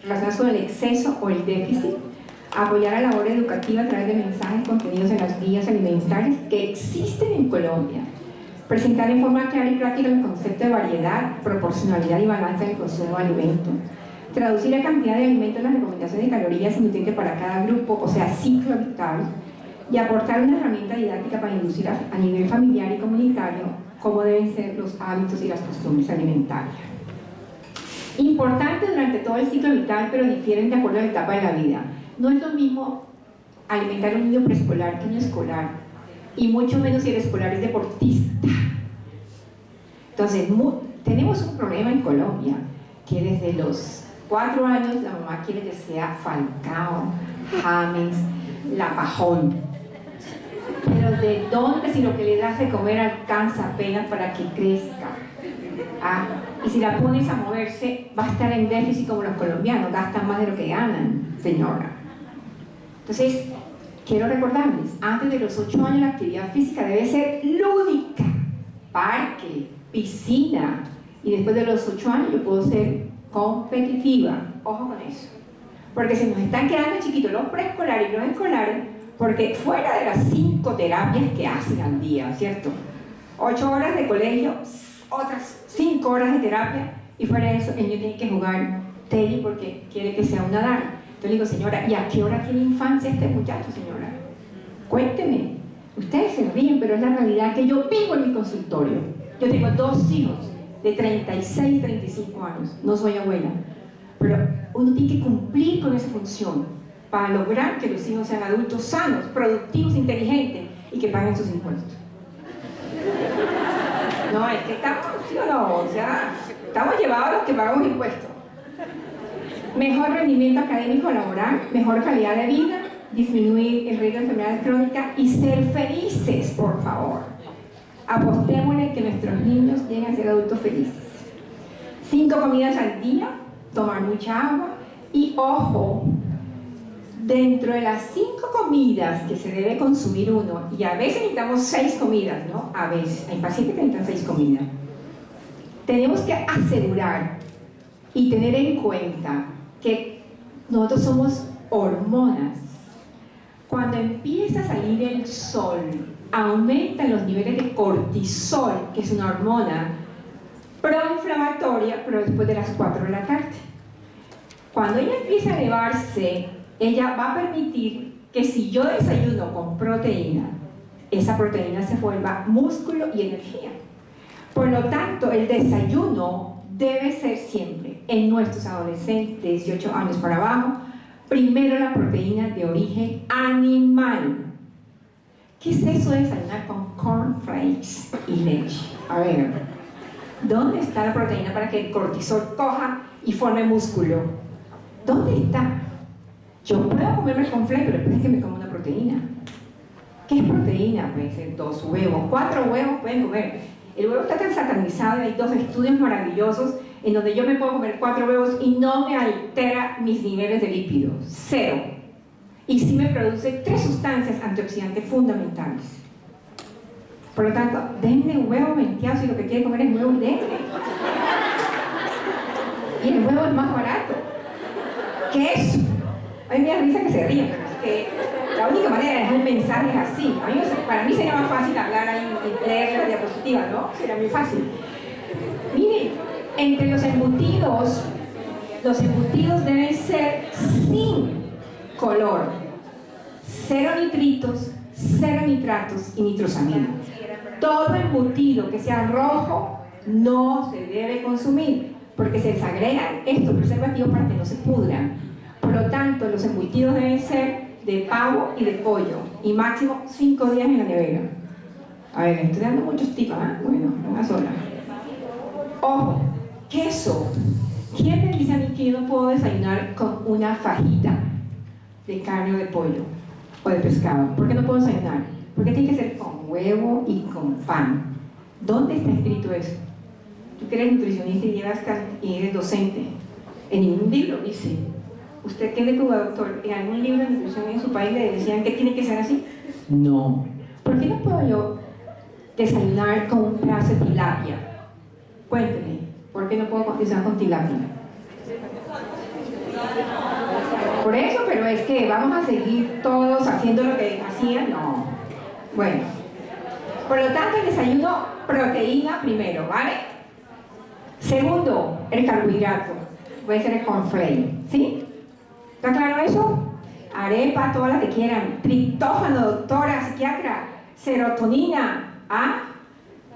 A: relacionados con el exceso o el déficit, apoyar la labor educativa a través de mensajes contenidos en las guías alimentarias que existen en Colombia, presentar en forma clara y práctica el concepto de variedad, proporcionalidad y balance en el consumo de alimentos, traducir la cantidad de alimentos en las recomendaciones de calorías y nutrientes para cada grupo, o sea, ciclo vital, y aportar una herramienta didáctica para inducir a nivel familiar y comunitario cómo deben ser los hábitos y las costumbres alimentarias. Importante durante todo el ciclo vital, pero difieren de acuerdo a la etapa de la vida. No es lo mismo alimentar a un niño preescolar que un escolar, y mucho menos si el escolar es deportista. Entonces, tenemos un problema en Colombia, que desde los 4 años la mamá quiere que sea Falcao, James, La Pajón. Pero ¿de dónde si lo que le das de comer alcanza apenas para que crezca? Y si la pones a moverse, va a estar en déficit como los colombianos, gastan más de lo que ganan, señora. Entonces, quiero recordarles, antes de los 8 años la actividad física debe ser lúdica, parque, piscina, y después de los 8 años yo puedo ser competitiva. Ojo con eso, porque se nos están quedando chiquitos los preescolares y los escolares, porque fuera de las 5 terapias que hacen al día, ¿cierto? 8 horas de colegio, otras 5 horas de terapia, y fuera de eso el niño tiene que jugar tenis porque quiere que sea un Nadal. Entonces le digo, señora, ¿y a qué hora tiene infancia este muchacho, señora? Cuénteme. Ustedes se ríen, pero es la realidad que yo vivo en mi consultorio. Yo tengo 2 hijos de 36 y 35 años. No soy abuela. Pero uno tiene que cumplir con esa función para lograr que los hijos sean adultos sanos, productivos, inteligentes y que paguen sus impuestos. No, es que estamos, ¿sí o no? O sea, estamos llevados a los que pagamos impuestos. Mejor rendimiento académico laboral, mejor calidad de vida, disminuir el riesgo de enfermedades crónicas y ser felices, por favor. Apostémosle que nuestros niños lleguen a ser adultos felices. 5 comidas al día, tomar mucha agua y, ojo, dentro de las 5 comidas que se debe consumir uno, y a veces necesitamos 6 comidas, ¿no? A veces, hay pacientes que necesitan 6 comidas. Tenemos que asegurar y tener en cuenta que nosotros somos hormonas. Cuando empieza a salir el sol, aumentan los niveles de cortisol, que es una hormona proinflamatoria, pero después de las 4 de la tarde. Cuando ella empieza a elevarse, ella va a permitir que si yo desayuno con proteína, esa proteína se vuelva músculo y energía. Por lo tanto, el desayuno debe ser siempre, en nuestros adolescentes de 18 años para abajo, primero la proteína de origen animal. ¿Qué es eso de desayunar con cornflakes y leche? A ver, ¿dónde está la proteína para que el cortisol coja y forme músculo? ¿Dónde está? Yo puedo comerme el cornflake, pero después es que me como una proteína. ¿Qué es proteína? Pueden ser 2 huevos, 4 huevos pueden comer. El huevo está tan satanizado y hay 2 estudios maravillosos en donde yo me puedo comer 4 huevos y no me altera mis niveles de lípidos. 0. Y sí me produce 3 sustancias antioxidantes fundamentales. Por lo tanto, denle huevo venteado si lo que quiere comer es huevo, denle. Y el huevo es más barato. Queso. A mí me da risa que se ríen, pero es que la única manera de dejar el mensaje es así. Para mí sería más fácil hablar ahí y leer la diapositiva, ¿no? Sería muy fácil. Miren, entre los embutidos deben ser sin color, 0 nitritos, 0 nitratos y nitrosamina. Todo embutido que sea rojo no se debe consumir, porque se les agregan estos preservativos para que no se pudran. Por lo tanto, los embutidos deben ser de pavo y de pollo, y máximo 5 días en la nevera. A ver, estoy dando muchos tips, ¿eh? Bueno, una sola. Ojo, queso. ¿Quién me dice a mí que yo no puedo desayunar con una fajita de carne o de pollo o de pescado? ¿Por qué no puedo desayunar? Porque tiene que ser con huevo y con pan. ¿Dónde está escrito eso? Tú que eres nutricionista y eres docente, en ningún libro dice. ¿Usted tiene como doctor en algún libro de nutrición en su país le decían que tiene que ser así? No. ¿Por qué no puedo yo desayunar con un pedazo de tilapia? Cuénteme, ¿por qué no puedo desayunar con tilapia? Por eso, pero es que vamos a seguir todos haciendo lo que hacían, no. Bueno, por lo tanto el desayuno, proteína primero, ¿vale? Segundo, el carbohidrato, puede ser el cornflake, ¿sí? ¿Está claro eso? Arepa, todas las que quieran, triptófano, doctora, psiquiatra, serotonina, ¿ah?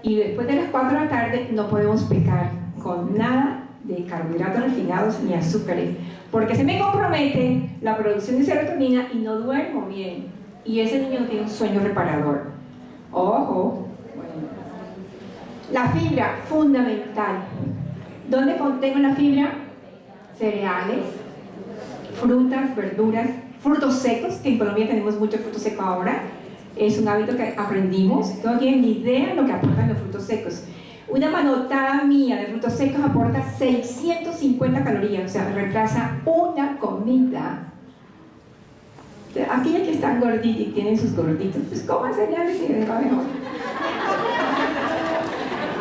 A: Y después de las 4 de la tarde no podemos pecar con nada de carbohidratos refinados ni azúcares, porque se me compromete la producción de serotonina y no duermo bien, y ese niño no tiene un sueño reparador. Ojo. Bueno. La fibra, fundamental. ¿Dónde contengo la fibra? Cereales, frutas, verduras, frutos secos, que en Colombia tenemos muchos frutos secos ahora. Es un hábito que aprendimos. No tienen ni idea de lo que aportan los frutos secos. Una manotada mía de frutos secos aporta 650 calorías, o sea, reemplaza una comida. Aquellos que están gorditos y tienen sus gorditos, pues coman cereales y les va mejor.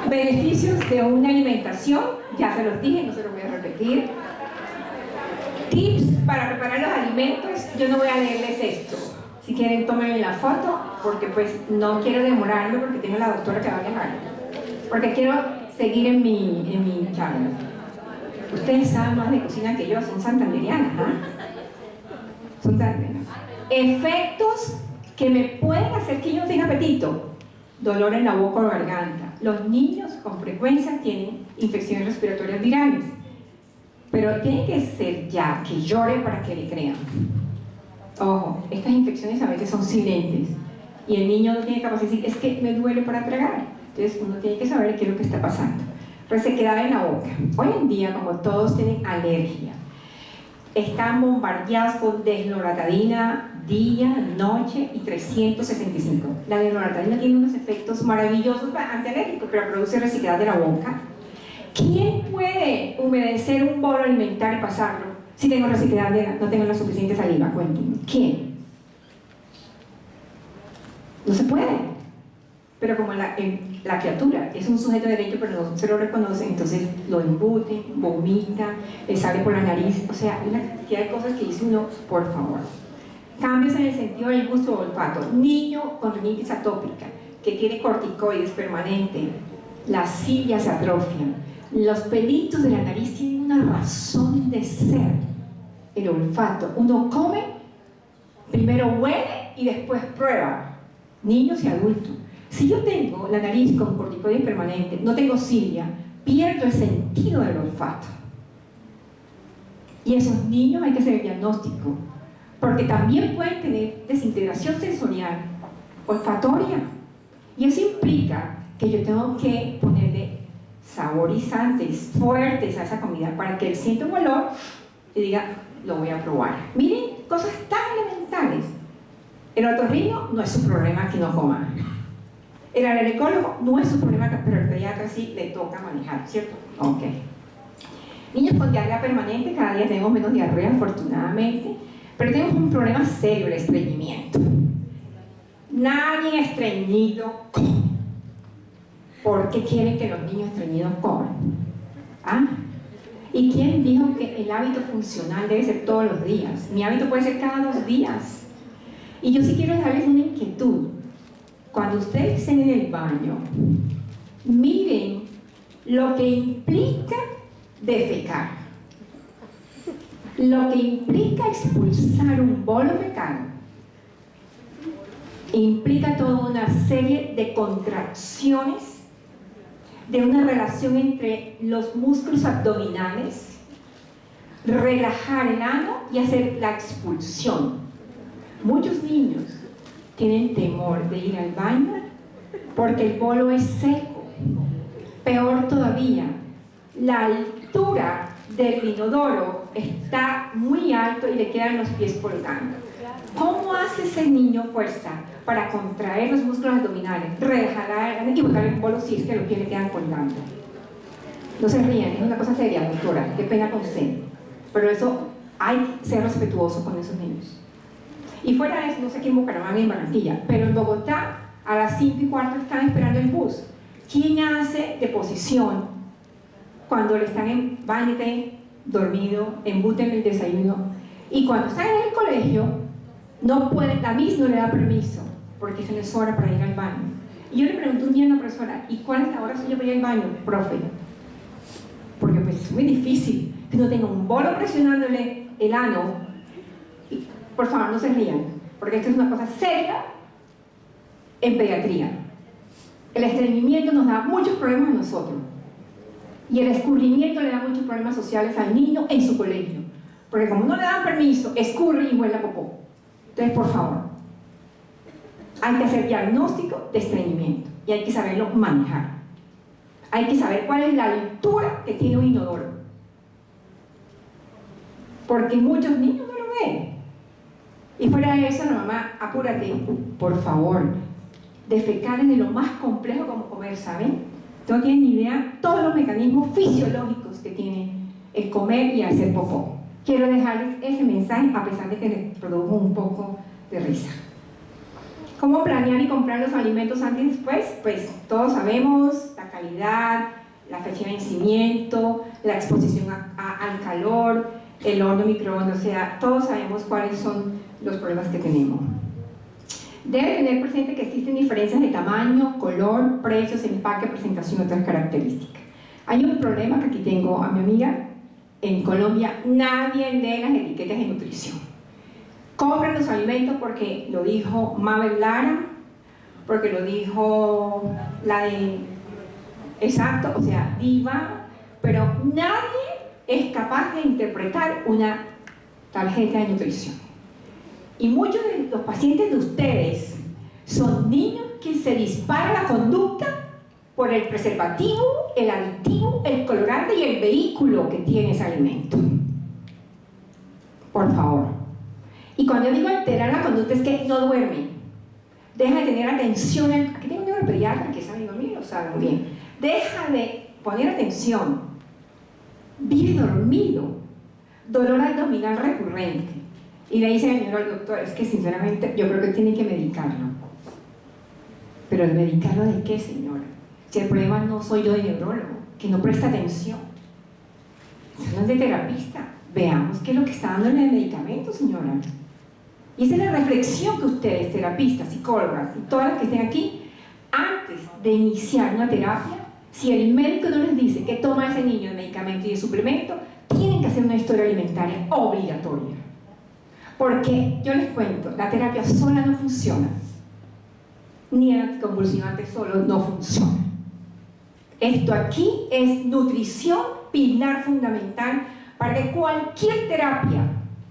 A: Beneficios de una alimentación, ya se los dije, no se los voy a repetir. Tips para preparar los alimentos, yo no voy a leerles esto. Si quieren, tomen la foto, porque pues no quiero demorarlo, porque tengo la doctora que va a viajar. Porque quiero seguir en mi charla. Ustedes saben más de cocina que yo, son santanderianas, ¿ah? Son tan buenos. Efectos que me pueden hacer que yo no tenga apetito. Dolor en la boca o garganta. Los niños con frecuencia tienen infecciones respiratorias virales. Pero tiene que ser ya, que llore para que le crean. Ojo, estas infecciones a veces son silentes. Y el niño no tiene capacidad de decir, es que me duele para tragar. Entonces uno tiene que saber qué es lo que está pasando. Resequedad en la boca. Hoy en día, como todos tienen alergia, están bombardeados con desloratadina día, noche y 365. La desloratadina tiene unos efectos maravillosos antialérgicos, pero produce resequedad de la boca. ¿Quién puede humedecer un bolo alimentario y pasarlo si tengo resequedad no tengo la suficiente saliva? Cuéntenme. ¿Quién? No se puede. Pero como la criatura es un sujeto de derecho pero no se lo reconoce, entonces lo embuten, vomita, le sale por la nariz, o sea, una cantidad de cosas que dice uno, por favor. Cambios en el sentido del gusto o olfato. Niño con rinitis atópica que tiene corticoides permanente, las cilias se atrofian, los pelitos de la nariz tienen una razón de ser. El olfato, uno come, primero huele y después prueba. Niños y adultos. Si yo tengo la nariz con corticoides permanente, no tengo cilia, pierdo el sentido del olfato. Y esos niños hay que hacer el diagnóstico, porque también pueden tener desintegración sensorial, olfatoria. Y eso implica que yo tengo que ponerle saborizantes fuertes a esa comida para que él sienta un olor y diga, lo voy a probar. Miren, cosas tan elementales. El otorrino no es su problema que no coma. El alergólogo no es su problema, pero el pediatra sí le toca manejar, ¿cierto? Ok. Niños con diarrea permanente, cada día tenemos menos diarrea, afortunadamente, pero tenemos un problema serio, el estreñimiento. Nadie estreñido come. ¿Por qué quieren que los niños estreñidos coman? ¿Ah? ¿Y quién dijo que el hábito funcional debe ser todos los días? Mi hábito puede ser cada 2 días. Y yo sí quiero dejarles una inquietud. Cuando ustedes estén en el baño, miren lo que implica defecar, lo que implica expulsar un bolo fecal, implica toda una serie de contracciones, de una relación entre los músculos abdominales, relajar el ano y hacer la expulsión. Muchos niños tienen temor de ir al baño porque el bolo es seco. Peor todavía, la altura del inodoro está muy alto y le quedan los pies colgando. ¿Cómo hace ese niño fuerza para contraer los músculos abdominales, relajar y botar el bolo si es que los pies le quedan colgando? No se rían, es una cosa seria, doctora, qué pena con usted. Pero eso hay que ser respetuoso con esos niños. Y fuera de eso, no sé qué en Bucaramanga y en Barranquilla, pero en Bogotá a las 5:15 están esperando el bus. ¿Quién hace deposición cuando le están en bañete, dormido, embuten el desayuno? Y cuando están en el colegio, no puede, la MIS no le da permiso, porque eso no es hora para ir al baño. Y yo le pregunté un día a una profesora, ¿y cuál es la hora suya para ir al baño, profe? Porque pues es muy difícil que no tenga un bolo presionándole el ano. Por favor, no se rían, porque esto es una cosa seria en pediatría. El estreñimiento nos da muchos problemas a nosotros. Y el escurrimiento le da muchos problemas sociales al niño en su colegio. Porque como no le dan permiso, escurre y huele a popó. Entonces, por favor, hay que hacer diagnóstico de estreñimiento y hay que saberlo manejar. Hay que saber cuál es la altura que tiene un inodoro. Porque muchos niños no lo ven. Y fuera de eso, la mamá, apúrate, por favor. Defecar es de lo más complejo como comer, ¿saben? No tienen ni idea todos los mecanismos fisiológicos que tiene el comer y hacer popó. Quiero dejarles ese mensaje a pesar de que les produjo un poco de risa. ¿Cómo planear y comprar los alimentos antes y después? Pues todos sabemos la calidad, la fecha de vencimiento, la exposición al calor, el horno microondas, o sea, todos sabemos cuáles son los problemas que tenemos. Debe tener presente que existen diferencias de tamaño, color, precios, empaque, presentación y otras características. Hay un problema que aquí tengo a mi amiga. En Colombia nadie lee las etiquetas de nutrición. Compran los alimentos porque lo dijo Mabel Lara, porque lo dijo la de... Exacto, o sea, diva, pero nadie es capaz de interpretar una tarjeta de nutrición. Y muchos de los pacientes de ustedes son niños que se dispara la conducta por el preservativo, el aditivo, el colorante y el vehículo que tiene ese alimento. Por favor. Y cuando yo digo alterar la conducta es que no duermen, deja de tener atención. Aquí tengo un neuropediatra que es amigo mío, lo sabe muy bien. Deja de poner atención, vive dormido, dolor abdominal recurrente. Y le dice el señor al doctor, es que sinceramente yo creo que tiene que medicarlo. ¿Pero el medicarlo de qué, señora? Si el problema no soy yo de neurólogo, que no presta atención. Eso no es de terapista. Veamos qué es lo que está dándole el medicamento, señora. Y esa es la reflexión que ustedes, terapistas, psicólogas y todas las que estén aquí, antes de iniciar una terapia, si el médico no les dice que toma ese niño de medicamento y de suplemento, tienen que hacer una historia alimentaria obligatoria. Porque yo les cuento, la terapia sola no funciona, ni el anticonvulsivante solo no funciona. Esto aquí es nutrición, pilar fundamental para que cualquier terapia,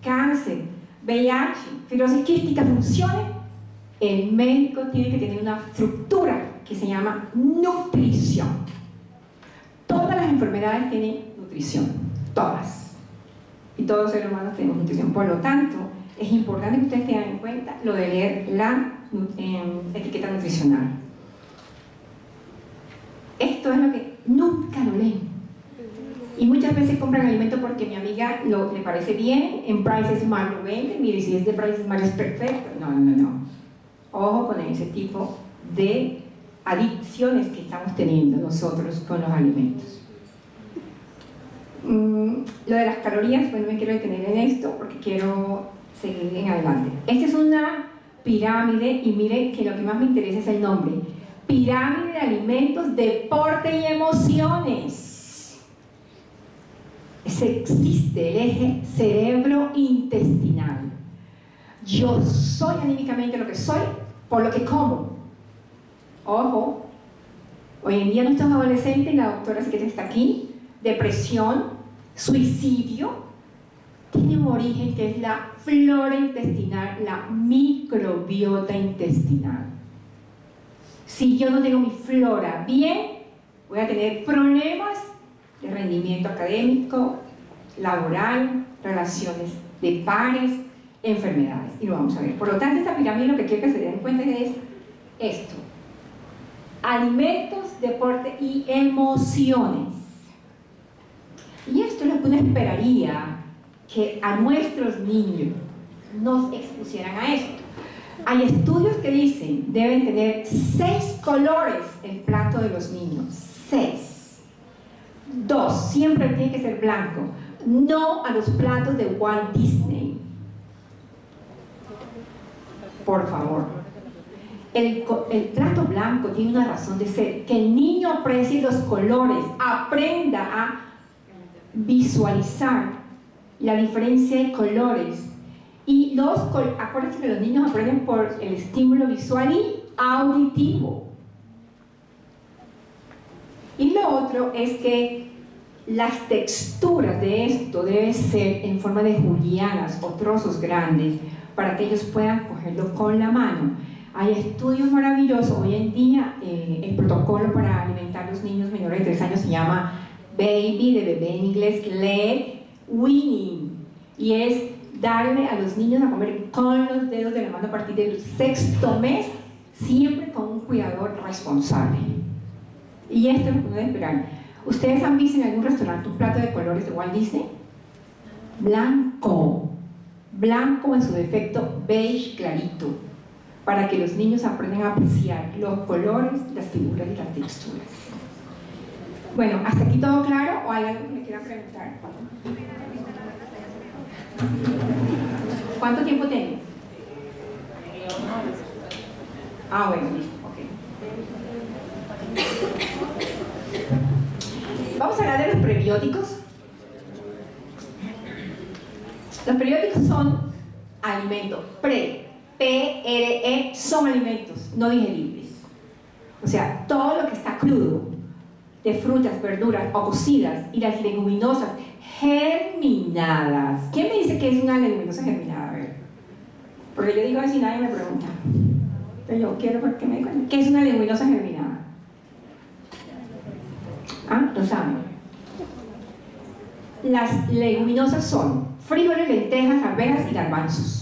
A: cáncer, VIH, fibrosis quística funcione. El médico tiene que tener una estructura que se llama nutrición. Todas las enfermedades tienen nutrición, todas. Y todos los seres humanos tenemos nutrición. Por lo tanto, es importante que ustedes tengan en cuenta lo de leer la etiqueta nutricional. Esto es lo que nunca lo leen. Y muchas veces compran alimento porque mi amiga le parece bien, en Price Smart lo vende, mire, si es de Price Smart es perfecto. No. Ojo con ese tipo de adicciones que estamos teniendo nosotros con los alimentos. Lo de las calorías, pues no me quiero detener en esto porque quiero seguir en adelante. Esta es una pirámide y mire que lo que más me interesa es el nombre. Pirámide de alimentos, deporte y emociones. Existe el eje cerebro-intestinal. Yo soy anímicamente lo que soy por lo que como. Ojo, hoy en día nuestros adolescentes, la doctora psiquiatra está aquí, depresión, suicidio, tiene un origen que es la flora intestinal, la microbiota intestinal. Si yo no tengo mi flora bien, voy a tener problemas de rendimiento académico, laboral, relaciones de pares, enfermedades, y lo vamos a ver. Por lo tanto, esta pirámide lo que quiero que se den cuenta es esto: alimentos, deporte y emociones. Y esto es lo que uno esperaría que a nuestros niños nos expusieran a esto. Hay estudios que dicen deben tener 6 colores el plato de los niños, 6. 2, siempre tiene que ser blanco, no a los platos de Walt Disney. Por favor. El plato blanco tiene una razón de ser, que el niño aprecie los colores, aprenda a visualizar la diferencia de colores. Y acuérdense que los niños aprenden por el estímulo visual y auditivo. Y lo otro es que las texturas de esto deben ser en forma de julianas o trozos grandes para que ellos puedan cogerlo con la mano. Hay estudios maravillosos. Hoy en día el protocolo para alimentar a los niños menores de 3 años se llama Baby, de bebé en inglés, led weaning, y es darle a los niños a comer con los dedos de la mano a partir del 6º mes, siempre con un cuidador responsable. Y esto es lo que uno debe esperar. ¿Ustedes han visto en algún restaurante un plato de colores de Walt Disney? Blanco, blanco en su defecto beige clarito, para que los niños aprendan a apreciar los colores, las figuras y las texturas. Bueno, ¿hasta aquí todo claro o hay algo que me quieran preguntar? ¿Cuánto tiempo tengo? Bueno, listo, ok. Vamos a hablar de los prebióticos. Los prebióticos son alimentos PRE son alimentos no digeribles. O sea, todo lo que está crudo, de frutas, verduras o cocidas, y las leguminosas germinadas. ¿Quién me dice que es una leguminosa germinada? A ver. Porque yo digo así, nadie me pregunta. Pero yo quiero que me digan, ¿qué es una leguminosa germinada? ¿Ah? ¿Lo saben? Las leguminosas son frijoles, lentejas, arvejas y garbanzos.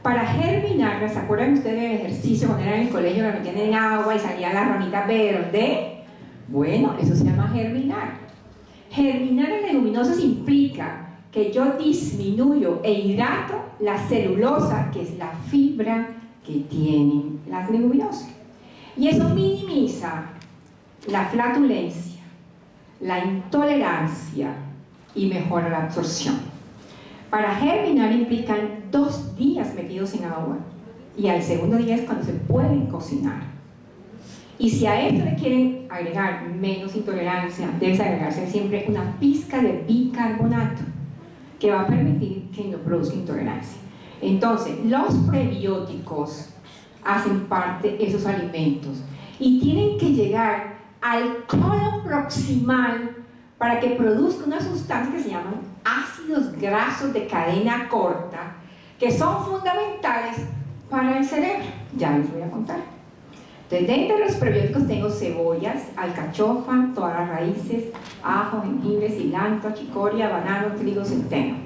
A: Para germinarlas, ¿se acuerdan ustedes del ejercicio cuando eran en el colegio que metían en agua y salía la ramita verde? Bueno, eso se llama germinar. Germinar en leguminosas implica que yo disminuyo e hidrato la celulosa, que es la fibra que tienen las leguminosas. Y eso minimiza la flatulencia, la intolerancia y mejora la absorción. Para germinar implican 2 días metidos en agua y al segundo día es cuando se pueden cocinar. Y si a esto le quieren agregar menos intolerancia, debe agregarse siempre una pizca de bicarbonato que va a permitir que no produzca intolerancia. Entonces, los prebióticos hacen parte de esos alimentos y tienen que llegar al colon proximal para que produzca una sustancia que se llaman ácidos grasos de cadena corta, que son fundamentales para el cerebro. Ya les voy a contar. Entonces, dentro de los prebióticos tengo cebollas, alcachofa, todas las raíces, ajo, jengibre, cilantro, chicoria, banano, trigo, centeno.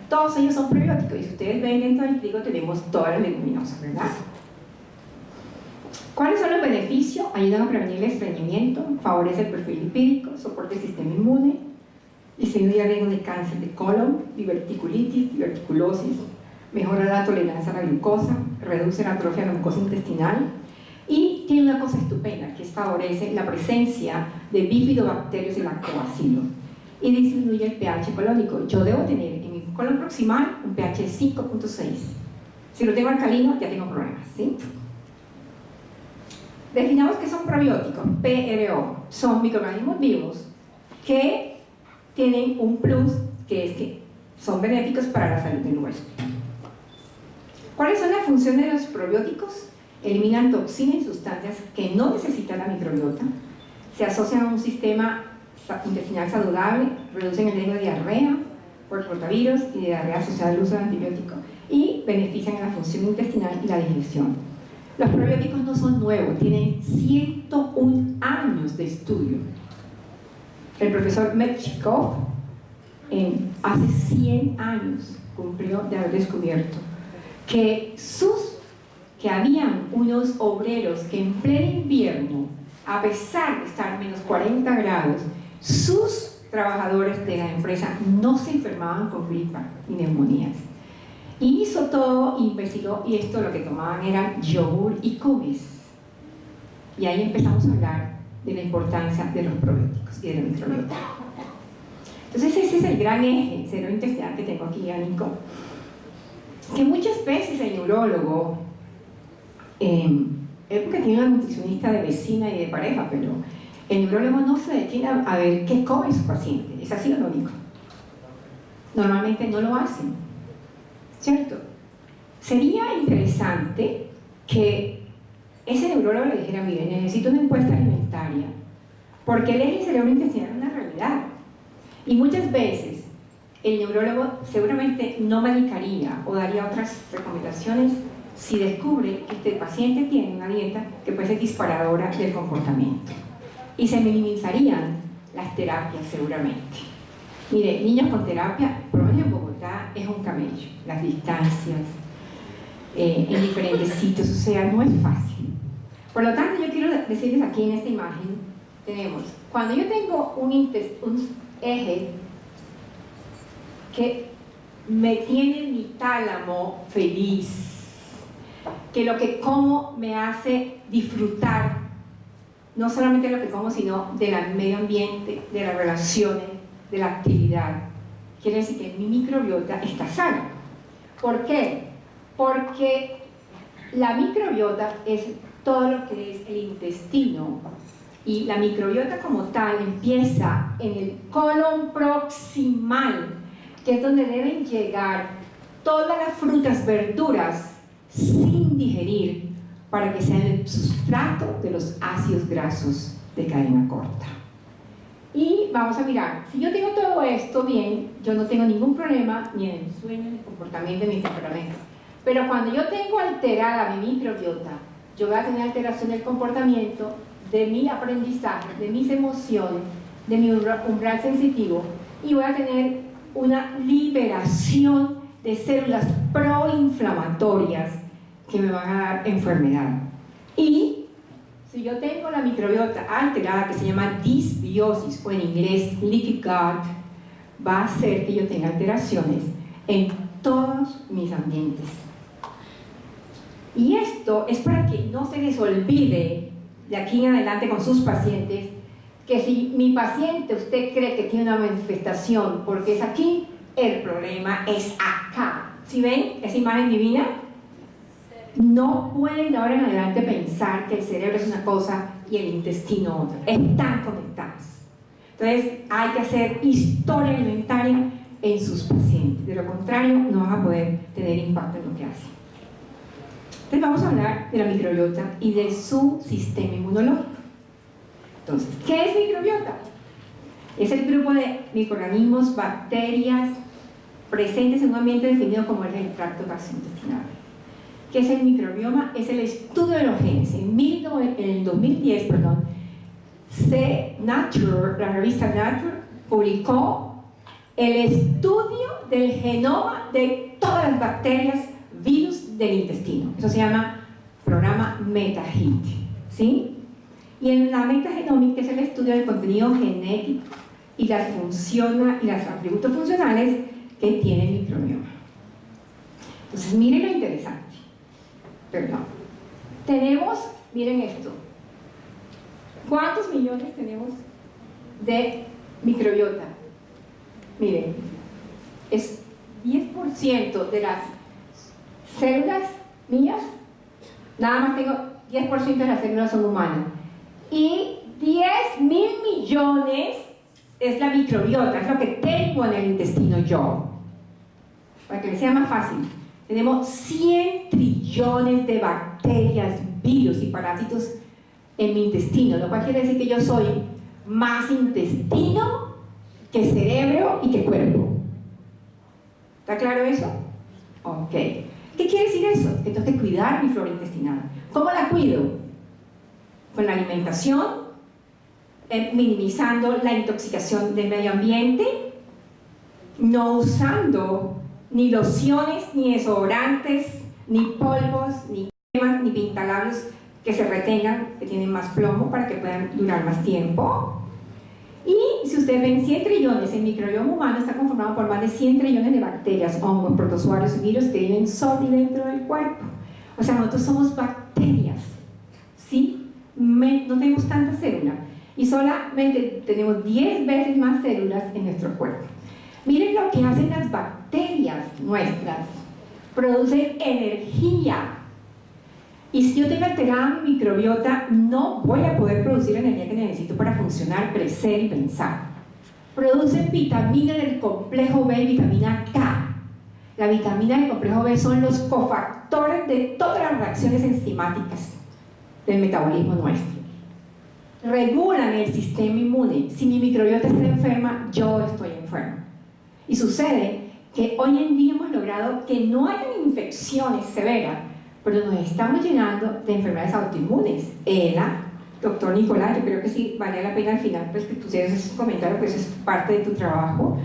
A: Todos ellos son prebióticos y si ustedes ven dentro del trigo tenemos todas las leguminosas, ¿verdad? ¿Cuáles son los beneficios? Ayudan a prevenir el estreñimiento, favorece el perfil lipídico, soporta el sistema inmune, disminuye el riesgo de cáncer de colon, diverticulitis, diverticulosis, mejora la tolerancia a la glucosa, reduce la atrofia de la mucosa intestinal y tiene una cosa estupenda que favorece la presencia de bifidobacterios y lactobacilos y disminuye el pH colónico. Yo debo tener en mi colon proximal un pH de 5.6. Si lo tengo alcalino ya tengo problemas, ¿sí? Definamos que son probióticos, PRO, son microorganismos vivos que tienen un plus, que es que son benéficos para la salud del huésped. ¿Cuáles son las funciones de los probióticos? Eliminan toxinas y sustancias que no necesita la microbiota, se asocian a un sistema intestinal saludable, reducen el riesgo de diarrea por rotavirus y de diarrea asociada al uso de antibióticos y benefician la función intestinal y la digestión. Los probióticos no son nuevos, tienen 101 años de estudio. El profesor Metchikov hace 100 años cumplió de haber descubierto que habían unos obreros que en pleno invierno, a pesar de estar a menos 40 grados, sus trabajadores de la empresa no se enfermaban con gripa ni neumonías. Y hizo todo, investigó, y esto lo que tomaban eran yogur y cubis. Y ahí empezamos a hablar de la importancia de los probióticos y de la microbiota. Entonces ese es el gran eje cerebrointestinal que tengo aquí, Nico. Que muchas veces el neurólogo, es porque tiene una nutricionista de vecina y de pareja, pero el neurólogo no se detiene a ver qué come su paciente. Es así lo único. Normalmente no lo hacen. ¿Cierto? Sería interesante que ese neurólogo le dijera: mire, necesito una encuesta alimentaria, porque el eje cerebro-intestinal es una realidad. Y muchas veces el neurólogo seguramente no medicaría o daría otras recomendaciones si descubre que este paciente tiene una dieta que puede ser disparadora del comportamiento. Y se minimizarían las terapias seguramente. Mire, niños con terapia, por lo menos en Bogotá, es un camello. Las distancias, en diferentes sitios, o sea, no es fácil. Por lo tanto, yo quiero decirles aquí en esta imagen, tenemos, cuando yo tengo un eje que me tiene mi tálamo feliz, que lo que como me hace disfrutar, no solamente de lo que como, sino del medio ambiente, de las relaciones, de la actividad. Quiere decir que mi microbiota está sana. ¿Por qué? Porque la microbiota es todo lo que es el intestino, y la microbiota como tal empieza en el colon proximal, que es donde deben llegar todas las frutas, verduras, sin digerir, para que sean el sustrato de los ácidos grasos de cadena corta. Y vamos a mirar, si yo tengo todo esto bien, yo no tengo ningún problema ni en el sueño, ni en el comportamiento, ni en mi temperamento. Pero cuando yo tengo alterada mi microbiota, yo voy a tener alteración del comportamiento, de mi aprendizaje, de mis emociones, de mi umbral sensitivo, y voy a tener una liberación de células proinflamatorias que me van a dar enfermedad. Y si yo tengo la microbiota alterada, que se llama disbiosis, o en inglés leaky gut, va a hacer que yo tenga alteraciones en todos mis ambientes. Y esto es para que no se les olvide de aquí en adelante con sus pacientes, que si mi paciente usted cree que tiene una manifestación porque es aquí, el problema es acá. ¿Sí ven esa imagen divina? No pueden de ahora en adelante pensar que el cerebro es una cosa y el intestino otra. Están conectados. Entonces hay que hacer historia alimentaria en sus pacientes. De lo contrario, no van a poder tener impacto en lo que hacen. Entonces vamos a hablar de la microbiota y de su sistema inmunológico. Entonces, ¿qué es microbiota? Es el grupo de microorganismos, bacterias presentes en un ambiente definido como el tracto gastrointestinal. ¿Qué es el microbioma? Es el estudio de los genes. En el 2010, Nature, la revista Nature, publicó el estudio del genoma de todas las bacterias, virus del intestino. Eso se llama programa MetaHit, ¿sí? Y en la metagenómica es el estudio del contenido genético y los atributos funcionales que tiene el microbioma. Entonces, miren lo interesante. Miren esto. ¿Cuántos millones tenemos de microbiota? Miren, es 10% de las células mías, nada más tengo 10% de las células son humanas. Y 10.000 millones es la microbiota, es lo que tengo en el intestino yo. Para que les sea más fácil, tenemos 100 trillones de bacterias, virus y parásitos en mi intestino, lo cual quiere decir que yo soy más intestino que cerebro y que cuerpo. ¿Está claro eso? Ok. ¿Qué quiere decir eso? Que tengo que cuidar mi flora intestinal. ¿Cómo la cuido? Con la alimentación, minimizando la intoxicación del medio ambiente, no usando ni lociones, ni desodorantes, ni polvos, ni cremas, ni pintalabios que se retengan, que tienen más plomo para que puedan durar más tiempo. Y si ustedes ven 100 trillones, el microbioma humano está conformado por más de 100 trillones de bacterias, hongos, protozoarios y virus que viven solo y dentro del cuerpo. O sea, nosotros somos bacterias, ¿sí? No tenemos tantas células y solamente tenemos 10 veces más células en nuestro cuerpo. Miren lo que hacen las bacterias nuestras. Producen energía. Y si yo tengo alterada mi microbiota, no voy a poder producir la energía que necesito para funcionar, crecer y pensar. Producen vitamina del complejo B y vitamina K. La vitamina del complejo B son los cofactores de todas las reacciones enzimáticas del metabolismo nuestro. Regulan el sistema inmune. Si mi microbiota está enferma, yo estoy enferma. Y sucede que hoy en día hemos logrado que no hayan infecciones severas, pero nos estamos llenando de enfermedades autoinmunes. Doctor Nicolás, yo creo que sí vale la pena al final pues, que tú hicieras esos comentarios, pues es parte de tu trabajo.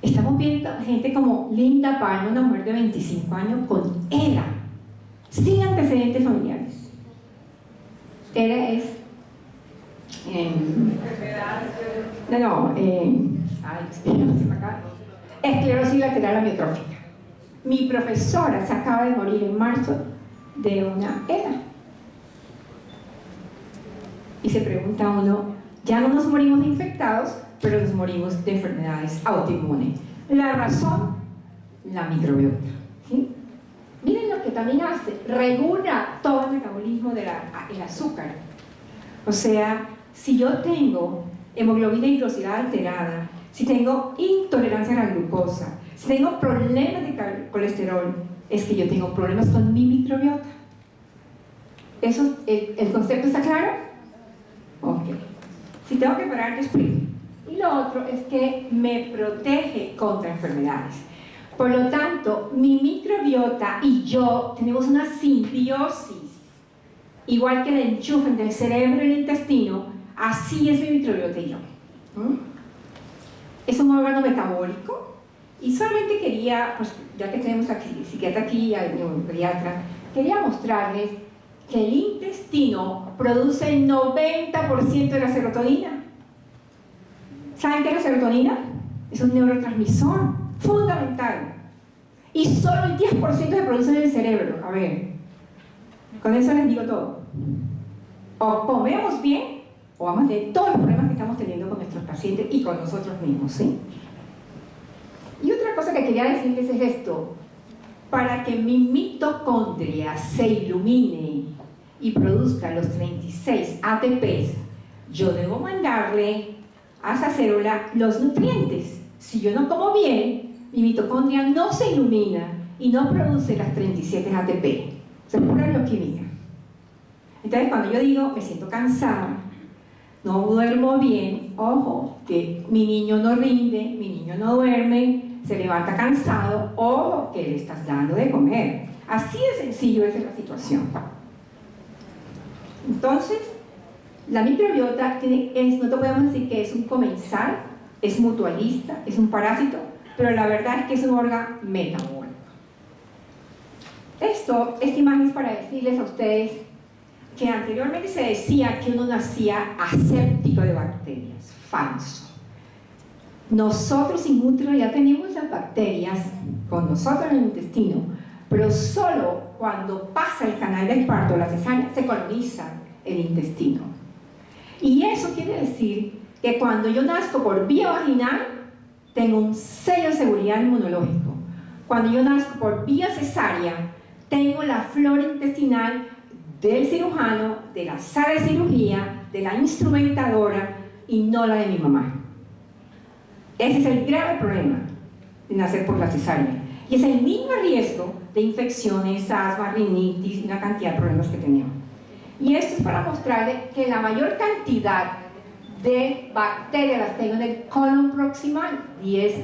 A: Estamos viendo gente como Linda Palma, una mujer de 25 años con ELA, sin antecedentes familiares. ELA es esclerosis lateral amiotrófica. Mi profesora se acaba de morir en marzo de una ELA. Y se pregunta uno, ya no nos morimos de infectados, pero nos morimos de enfermedades autoinmunes. La razón, la microbiota. ¿Sí? Miren lo que también hace, regula todo el metabolismo del azúcar. O sea, si yo tengo hemoglobina hidroxilada alterada, si tengo intolerancia a la glucosa, Si tengo problemas de colesterol, es que yo tengo problemas con mi microbiota. ¿Eso, el concepto está claro? Ok. Si tengo que parar, yo explico. Y lo otro es que me protege contra enfermedades. Por lo tanto, mi microbiota y yo tenemos una simbiosis. Igual que el enchufe entre el cerebro y el intestino, así es mi microbiota y yo. Es un órgano metabólico. Y solamente quería, pues, ya que tenemos aquí, psiquiatra aquí, un pediatra, quería mostrarles que el intestino produce el 90% de la serotonina. ¿Saben qué es la serotonina? Es un neurotransmisor fundamental. Y solo el 10% se produce en el cerebro. A ver, con eso les digo todo. O comemos bien, o vamos a tener todos los problemas que estamos teniendo con nuestros pacientes y con nosotros mismos, ¿sí? Y otra cosa que quería decirles es esto. Para que mi mitocondria se ilumine y produzca los 36 ATPs, yo debo mandarle a esa célula los nutrientes. Si yo no como bien, mi mitocondria no se ilumina y no produce las 37 ATP. Es pura bioquímica. Entonces, cuando yo digo, me siento cansada, no duermo bien, ojo, que mi niño no rinde, mi niño no duerme, se levanta cansado, ojo, que le estás dando de comer. Así de sencillo es la situación. Entonces, la microbiota no te podemos decir que es un comensal, es mutualista, es un parásito, pero la verdad es que es un órgano metabólico. Esta imagen es para decirles a ustedes que anteriormente se decía que uno nacía aséptico de bacterias. Falso. Nosotros in utero ya tenemos las bacterias con nosotros en el intestino, pero solo cuando pasa el canal del parto, la cesárea, se coloniza el intestino. Y eso quiere decir que cuando yo nazco por vía vaginal, tengo un sello de seguridad inmunológico. Cuando yo nazco por vía cesárea, tengo la flora intestinal del cirujano, de la sala de cirugía, de la instrumentadora y no la de mi mamá. Ese es el grave problema de nacer por la cesárea. Y es el mismo riesgo de infecciones, asma, rinitis y una cantidad de problemas que tenemos. Y esto es para mostrarle que la mayor cantidad de bacterias las tengo en el colon proximal, 10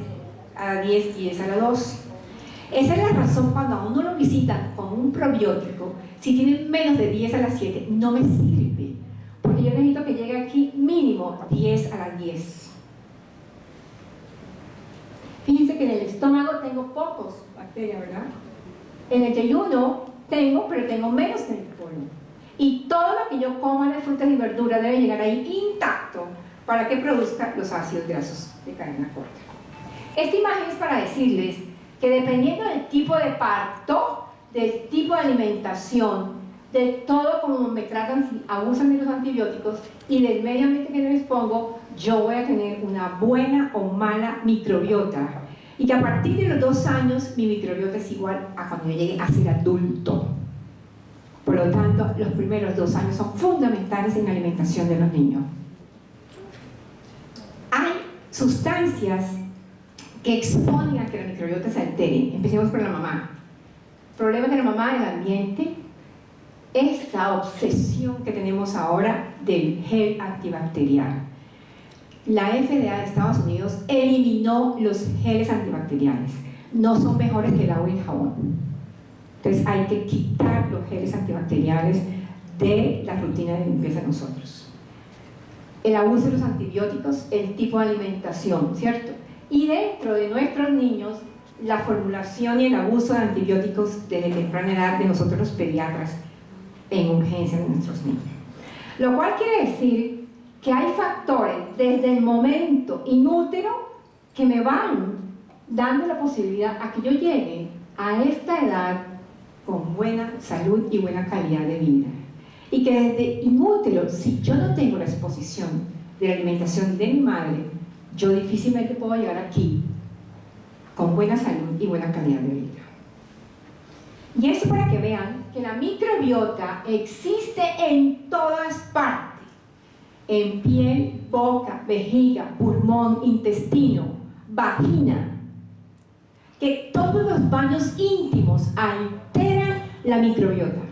A: a la 10, 10 a la 12. Esa es la razón cuando a uno lo visitan con un probiótico, si tiene menos de 10 a las 7, no me sirve, porque yo necesito que llegue aquí mínimo 10 a las 10. Fíjense que en el estómago tengo pocos bacterias, ¿verdad? En el yeyuno tengo, pero tengo menos que en el colon. Y todo lo que yo coma de frutas y verduras debe llegar ahí intacto para que produzca los ácidos grasos de cadena corta. Esta imagen es para decirles que dependiendo del tipo de parto, del tipo de alimentación, de todo como me tratan, si abusan de los antibióticos y del medio ambiente que les pongo, yo voy a tener una buena o mala microbiota. Y que a partir de los 2 años mi microbiota es igual a cuando yo llegue a ser adulto. Por lo tanto, los primeros 2 años son fundamentales en la alimentación de los niños. Hay sustancias que exponen a que la microbiota se altere. Empecemos por la mamá. Problema de la mamá, el ambiente, esa obsesión que tenemos ahora del gel antibacterial. La FDA de Estados Unidos eliminó los geles antibacteriales. No son mejores que el agua y el jabón. Entonces hay que quitar los geles antibacteriales de la rutina de limpieza de nosotros. El abuso de los antibióticos, el tipo de alimentación, ¿cierto? Y dentro de nuestros niños, la formulación y el abuso de antibióticos desde temprana edad de nosotros los pediatras en urgencia de nuestros niños. Lo cual quiere decir que hay factores desde el momento inútero que me van dando la posibilidad a que yo llegue a esta edad con buena salud y buena calidad de vida. Y que desde inútero, si yo no tengo la exposición de la alimentación de mi madre, yo difícilmente puedo llegar aquí con buena salud y buena calidad de vida. Y eso para que vean que la microbiota existe en todas partes. En piel, boca, vejiga, pulmón, intestino, vagina. que todos los baños íntimos alteran la microbiota.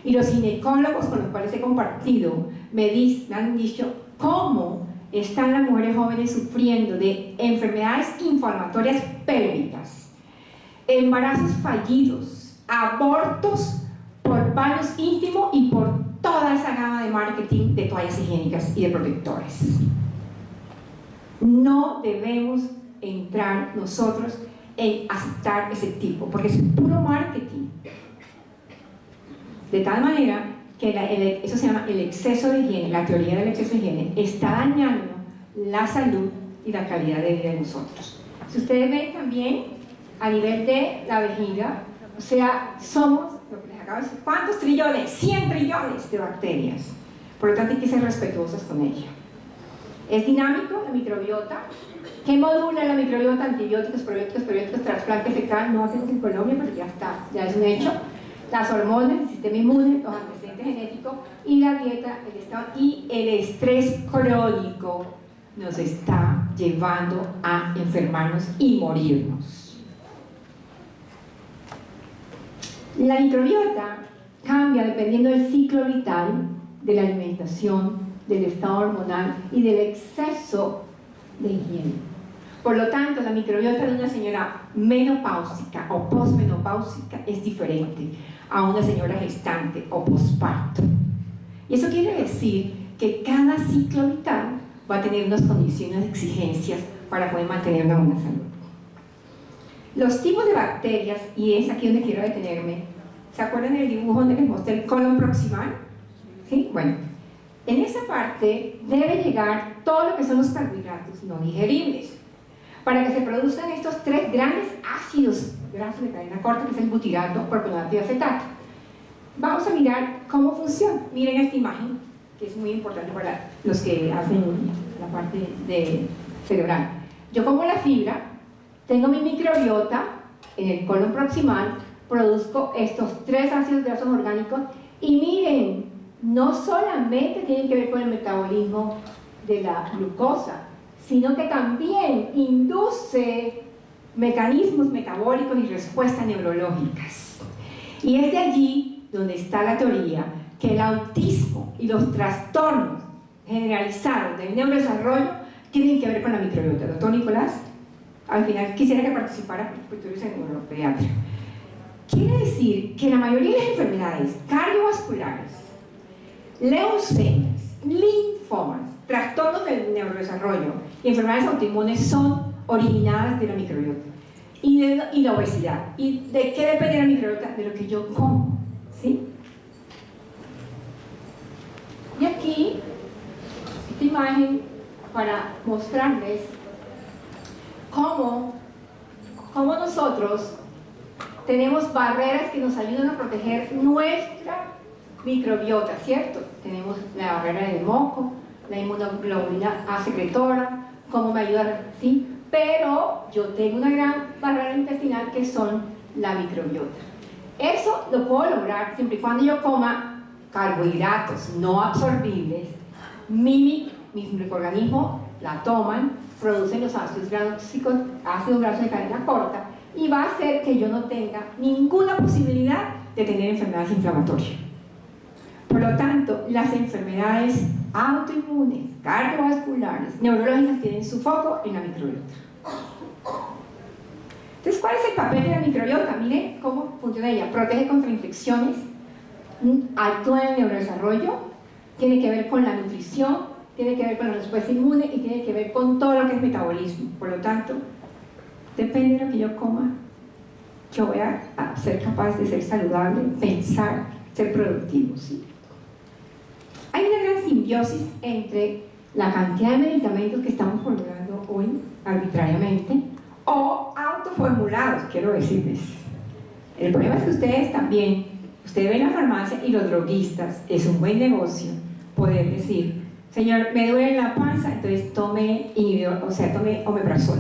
A: Y los ginecólogos con los cuales he compartido me han dicho cómo están las mujeres jóvenes sufriendo de enfermedades inflamatorias pélvicas, embarazos fallidos, abortos por baños íntimos y por toda esa gama de marketing de toallas higiénicas y de protectores. No debemos entrar nosotros en aceptar ese tipo, porque es puro marketing. De tal manera que eso se llama el exceso de higiene, la teoría del exceso de higiene, está dañando la salud y la calidad de vida de nosotros. Si ustedes ven también, a nivel de la vejiga, o sea, somos, lo que les acabo de decir, ¿cuántos trillones? 100 trillones de bacterias. Por lo tanto, hay que ser respetuosas con ella. Es dinámico la microbiota. ¿Qué modula la microbiota? Antibióticos, probióticos, trasplante fecal, no hacemos en Colombia, pero ya está, ya es un hecho. Las hormonas, el sistema inmune, los antecedentes genéticos y la dieta, el estado y el estrés crónico nos está llevando a enfermarnos y morirnos. La microbiota cambia dependiendo del ciclo vital, de la alimentación, del estado hormonal y del exceso de higiene. Por lo tanto, la microbiota de una señora menopáusica o posmenopáusica es diferente a una señora gestante o posparto. Y eso quiere decir que cada ciclo vital va a tener unas condiciones de exigencias para poder mantener una buena salud. Los tipos de bacterias, y es aquí donde quiero detenerme, ¿se acuerdan del dibujo donde les mostré el colon proximal? ¿Sí? Bueno, en esa parte debe llegar todo lo que son los carbohidratos no digeribles, para que se produzcan estos tres grandes ácidos grasos de cadena corta, que es el butirato, propionato y acetato. Vamos a mirar cómo funciona. Miren esta imagen, que es muy importante para los que hacen la parte cerebral. Yo como la fibra, tengo mi microbiota en el colon proximal, produzco estos tres ácidos grasos orgánicos y miren, no solamente tienen que ver con el metabolismo de la glucosa, sino que también induce mecanismos metabólicos y respuestas neurológicas. Y es de allí donde está la teoría que el autismo y los trastornos generalizados del neurodesarrollo tienen que ver con la microbiota. Doctor Nicolás, al final quisiera que participara porque tú eres el neuropediatra. Quiere decir que la mayoría de las enfermedades cardiovasculares, leucemias, linfomas, trastornos del neurodesarrollo y enfermedades autoinmunes son originadas de la microbiota y la obesidad. ¿Y de qué depende la microbiota? De lo que yo como, ¿sí? Y aquí, esta imagen para mostrarles cómo nosotros tenemos barreras que nos ayudan a proteger nuestra microbiota, ¿cierto? Tenemos la barrera del moco, la inmunoglobulina A secretora, cómo me ayuda, ¿sí? Pero yo tengo una gran barrera intestinal que son la microbiota. Eso lo puedo lograr siempre y cuando yo coma carbohidratos no absorbibles. Mi microorganismo la toman, producen los ácidos grasos de cadena corta y va a hacer que yo no tenga ninguna posibilidad de tener enfermedades inflamatorias. Por lo tanto, las enfermedades autoinmunes, cardiovasculares, neurológicas tienen su foco en la microbiota. Entonces, ¿cuál es el papel de la microbiota? Miren cómo funciona ella. Protege contra infecciones, actúa en el neurodesarrollo, tiene que ver con la nutrición, tiene que ver con la respuesta inmune y tiene que ver con todo lo que es metabolismo. Por lo tanto, depende de lo que yo coma, yo voy a ser capaz de ser saludable, pensar, ser productivo, ¿sí? Hay una gran simbiosis entre la cantidad de medicamentos que estamos formulando hoy arbitrariamente o autoformulados, quiero decirles. El problema es que ustedes también, ustedes ven la farmacia y los droguistas, es un buen negocio poder decir, señor, me duele la panza, entonces tome inhibidor, o sea, tome omeprazol.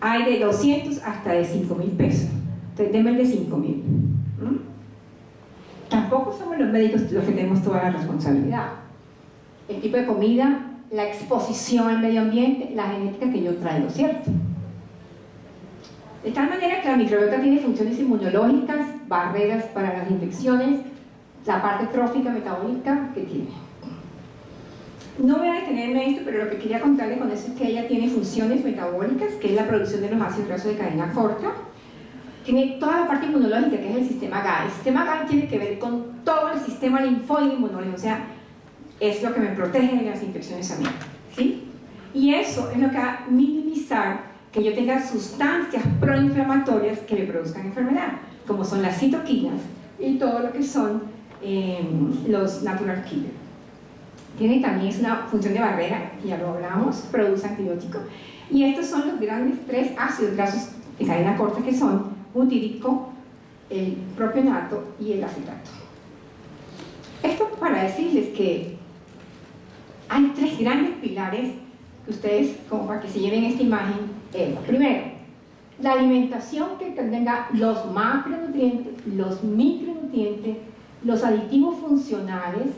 A: Hay de 200 hasta de 5.000 pesos, entonces denme el de 5.000. Tampoco somos los médicos los que tenemos toda la responsabilidad. El tipo de comida, la exposición al medio ambiente, la genética que yo traigo, ¿cierto? De tal manera que la microbiota tiene funciones inmunológicas, barreras para las infecciones, la parte trófica metabólica que tiene. No voy a detenerme en esto, pero lo que quería contarles con eso es que ella tiene funciones metabólicas, que es la producción de los ácidos grasos de cadena corta. Tiene toda la parte inmunológica, que es el sistema GAD. El sistema GAD tiene que ver con todo el sistema linfóide inmunológico, o sea, es lo que me protege de las infecciones a mí, ¿sí? Y eso es lo que va a minimizar que yo tenga sustancias proinflamatorias que me produzcan enfermedad, como son las citoquinas y todo lo que son los natural killers. Tiene también una función de barrera, que ya lo hablamos, produce antibióticos. Y estos son los grandes 3 ácidos grasos de cadena corta que son butírico, el propionato y el acetato. Esto para decirles que hay 3 grandes pilares que ustedes, como para que se lleven esta imagen, primero, la alimentación que tenga los macronutrientes, los micronutrientes, los aditivos funcionales,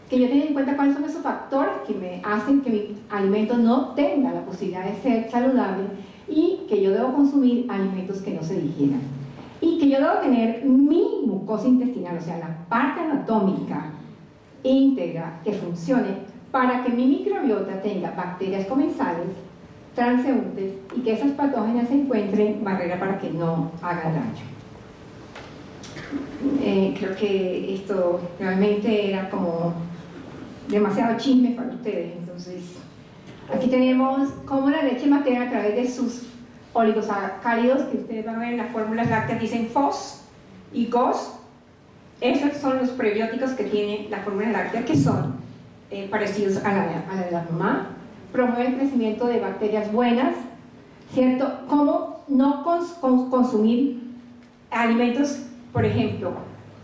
A: que yo tenga en cuenta cuáles son esos factores que me hacen que mi alimento no tenga la posibilidad de ser saludable y que yo debo consumir alimentos que no se digieran. Y que yo debo tener mi mucosa intestinal, o sea, la parte anatómica íntegra que funcione para que mi microbiota tenga bacterias comensales, transeúntes y que esas patógenas se encuentren barrera para que no hagan daño. Creo que esto realmente era como demasiado chisme para ustedes. Entonces, aquí tenemos cómo la leche materna a través de sus oligosacáridos, que ustedes van a ver en las fórmulas lácteas, dicen FOS y GOS. Esos son los prebióticos que tiene la fórmula láctea, que son parecidos a la de la mamá. Promueve el crecimiento de bacterias buenas, ¿cierto? Cómo no consumir alimentos, por ejemplo,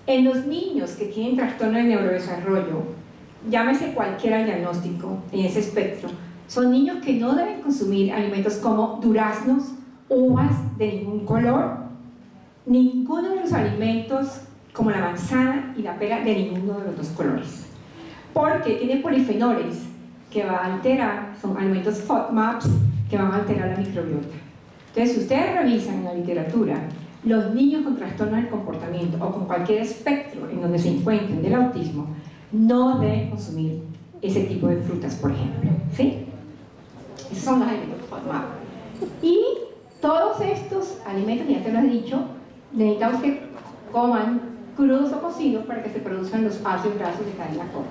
A: en los niños que tienen trastorno de neurodesarrollo, llámese cualquier diagnóstico en ese espectro, son niños que no deben consumir alimentos como duraznos, uvas de ningún color, ninguno de los alimentos como la manzana y la pera de ninguno de los 2 colores, porque tiene polifenoles que va a alterar, son alimentos FODMAPs que van a alterar la microbiota. Entonces, si ustedes revisan en la literatura, los niños con trastorno del comportamiento o con cualquier espectro en donde se encuentren del autismo no deben consumir ese tipo de frutas, por ejemplo, ¿sí? Esos son los alimentos FODMAP. Y todos estos alimentos, ya se los he dicho, necesitamos que coman crudos o cocidos para que se produzcan los ácidos grasos de cadena corta.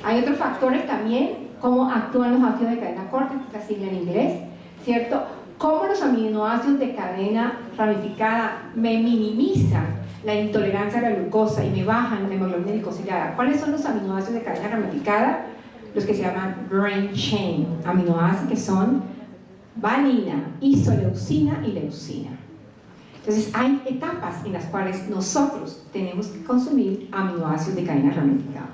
A: Hay otros factores también, cómo actúan los ácidos de cadena corta, esta es la sigla en inglés, ¿cierto? Cómo los aminoácidos de cadena ramificada me minimizan la intolerancia a la glucosa y me bajan la hemoglobina glicosilada. ¿Cuáles son los aminoácidos de cadena ramificada? Los que se llaman brain chain, aminoácidos que son valina, isoleucina y leucina. Entonces hay etapas en las cuales nosotros tenemos que consumir aminoácidos de cadena ramificada.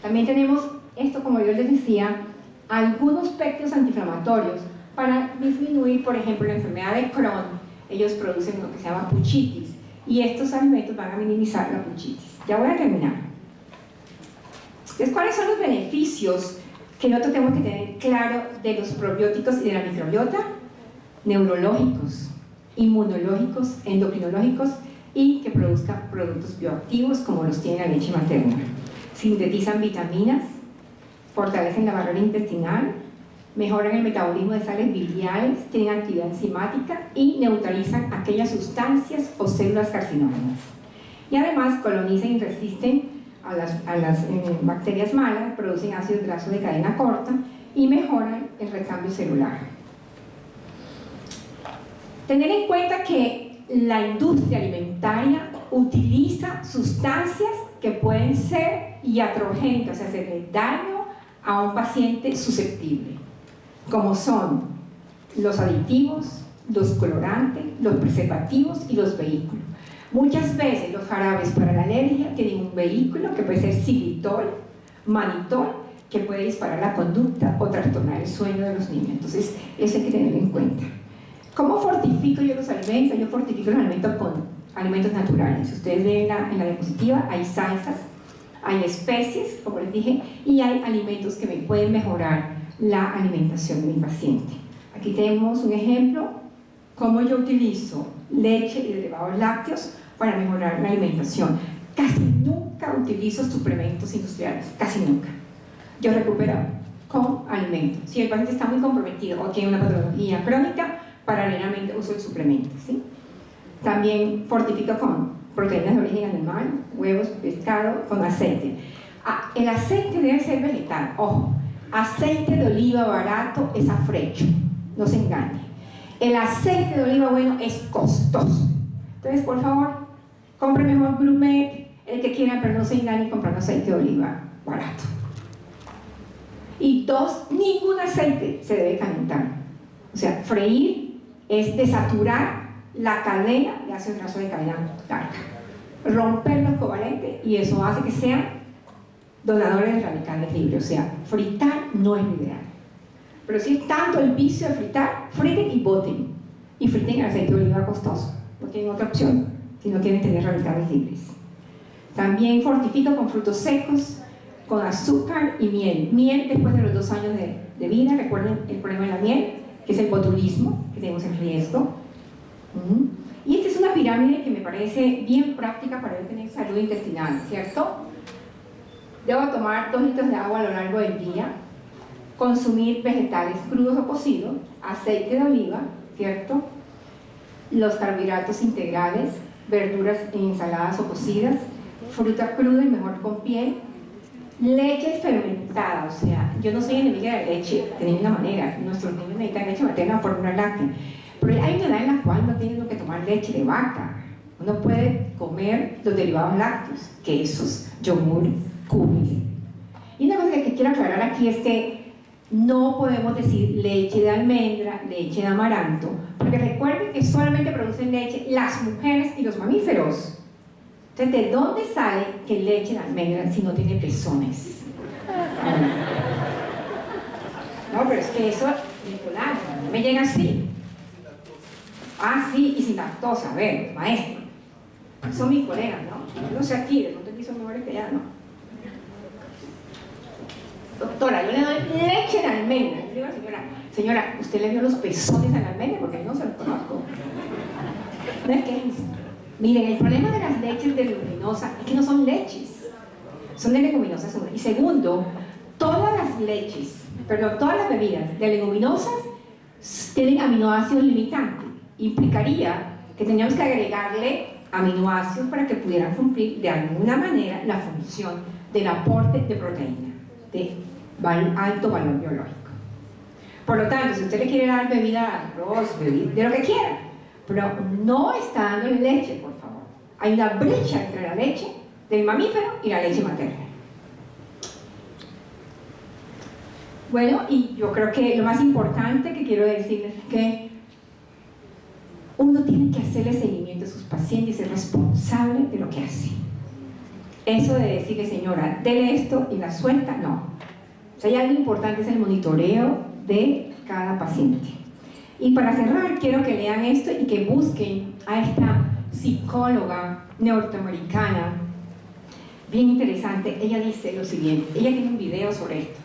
A: También tenemos esto, como yo les decía, algunos péptidos antiinflamatorios para disminuir, por ejemplo, la enfermedad de Crohn. Ellos producen lo que se llama puchitis y estos alimentos van a minimizar la puchitis. Ya voy a terminar. Entonces, ¿cuáles son los beneficios que nosotros tenemos que tener claro de los probióticos y de la microbiota? Neurológicos, inmunológicos, endocrinológicos y que produzcan productos bioactivos como los tiene la leche materna. Sintetizan vitaminas, fortalecen la barrera intestinal, mejoran el metabolismo de sales biliares, tienen actividad enzimática y neutralizan aquellas sustancias o células carcinógenas. Y además colonizan y resisten a las bacterias malas, producen ácidos grasos de cadena corta y mejoran el recambio celular. Tener en cuenta que la industria alimentaria utiliza sustancias que pueden ser iatrogénicas, o sea, hacerle daño a un paciente susceptible, como son los aditivos, los colorantes, los preservativos y los vehículos. Muchas veces los jarabes para la alergia tienen un vehículo que puede ser xilitol, mannitol, que puede disparar la conducta o trastornar el sueño de los niños. Entonces, eso hay que tenerlo en cuenta. ¿Cómo fortifico yo los alimentos? Yo fortifico los alimentos con alimentos naturales. Si ustedes ven en la diapositiva, hay salsas, hay especies, como les dije, y hay alimentos que me pueden mejorar la alimentación de mi paciente. Aquí tenemos un ejemplo cómo yo utilizo leche y derivados lácteos para mejorar la alimentación. Casi nunca utilizo suplementos industriales, casi nunca. Yo recupero con alimentos. Si el paciente está muy comprometido o tiene una patología crónica, paralelamente uso el suplemento, ¿sí? También fortifico con proteínas de origen animal, huevos, pescado, con aceite. El aceite debe ser vegetal, ojo, aceite de oliva barato es afrecho, no se engañe. El aceite de oliva bueno es costoso. Entonces, por favor, compre mejor Grumet, el que quiera, pero no se engañe comprando aceite de oliva barato. Y dos, ningún aceite se debe calentar. O sea, freír es desaturar la cadena de ácido graso de cadena larga, romper los covalentes, y eso hace que sean donadores de radicales libres. O sea, fritar no es lo ideal. Pero si es tanto el vicio de fritar, friten y boten. Y friten el aceite de oliva costoso. No tienen otra opción si no quieren tener radicales libres. También fortifico con frutos secos, con azúcar y miel. Miel después de los 2 años de vida. Recuerden el problema de la miel, que es el botulismo, que tenemos en riesgo. Y esta es una pirámide que me parece bien práctica para tener salud intestinal, ¿cierto? Debo tomar 2 litros de agua a lo largo del día, consumir vegetales crudos o cocidos, aceite de oliva, ¿cierto? Los carbohidratos integrales, verduras en ensaladas o cocidas, fruta cruda y mejor con piel, leche fermentada. O sea, yo no soy enemiga de la leche de ninguna manera, nuestros niños necesitan leche materna, fórmula láctea, pero hay una edad en la cual no tienen que tomar leche de vaca. Uno puede comer los derivados lácteos, quesos, yogur, cubis. Y una cosa que quiero aclarar aquí es que no podemos decir leche de almendra, leche de amaranto, porque recuerden que solamente producen leche las mujeres y los mamíferos. Entonces, ¿de dónde sale que leche de almendra si no tiene pezones? No, pero es que eso, Nicolás, no me llega así. Ah, sí, y sin lactosa. A ver, maestro, son mis colegas, ¿no? Yo no sé aquí, de pronto aquí son mejores que allá, ¿no? Doctora, yo le doy leche de almendra. Yo digo, señora, ¿usted le vio los pezones a la almendra? Porque yo no se los conozco. ¿No es que es? Miren, el problema de las leches de leguminosas es que no son leches, son de leguminosas. Y segundo, todas las leches, perdón, todas las bebidas de leguminosas tienen aminoácidos limitantes. Implicaría que teníamos que agregarle aminoácidos para que pudieran cumplir de alguna manera la función del aporte de proteína de alto valor biológico. Por lo tanto, si usted le quiere dar bebida de arroz, bebida, de lo que quiera, pero no está dando leche, por favor. Hay una brecha entre la leche del mamífero y la leche materna. Bueno, y yo creo que lo más importante que quiero decirles es que uno tiene que hacerle seguimiento a sus pacientes y ser responsable de lo que hace. Eso de decirle, señora, dele esto y la suelta, no. O sea, ya lo importante es el monitoreo de cada paciente. Y para cerrar, quiero que lean esto y que busquen a esta psicóloga norteamericana, bien interesante. Ella dice lo siguiente, ella tiene un video sobre esto.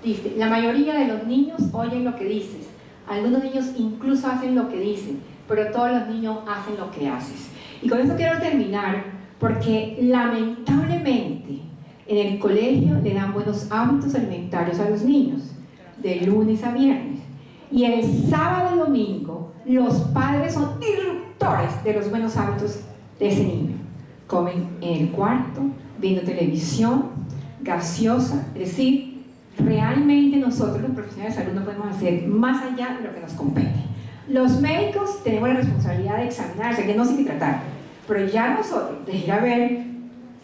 A: Dice, la mayoría de los niños oyen lo que dices, algunos niños incluso hacen lo que dicen, pero todos los niños hacen lo que haces. Y con eso quiero terminar, porque lamentablemente en el colegio le dan buenos hábitos alimentarios a los niños, de lunes a viernes. Y el sábado y domingo, los padres son disruptores de los buenos hábitos de ese niño. Comen en el cuarto, viendo televisión, gaseosa, es decir, realmente nosotros los profesionales de salud no podemos hacer más allá de lo que nos compete. Los médicos tenemos la responsabilidad de examinarse, que no sé qué tratar, pero ya nosotros, de ir a ver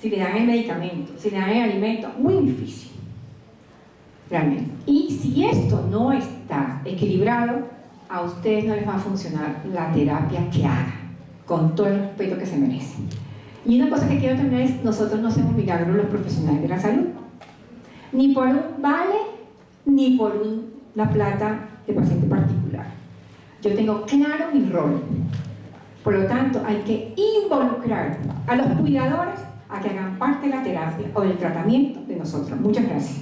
A: si le dan el medicamento, si le dan el alimento, muy difícil, realmente. Y si esto no está equilibrado, a ustedes no les va a funcionar la terapia que hagan, con todo el respeto que se merecen. Y una cosa que quiero terminar es, nosotros no hacemos milagros los profesionales de la salud, ni por un vale, ni por la plata de paciente particular. Yo tengo claro mi rol, por lo tanto hay que involucrar a los cuidadores a que hagan parte de la terapia o del tratamiento de nosotros. Muchas gracias.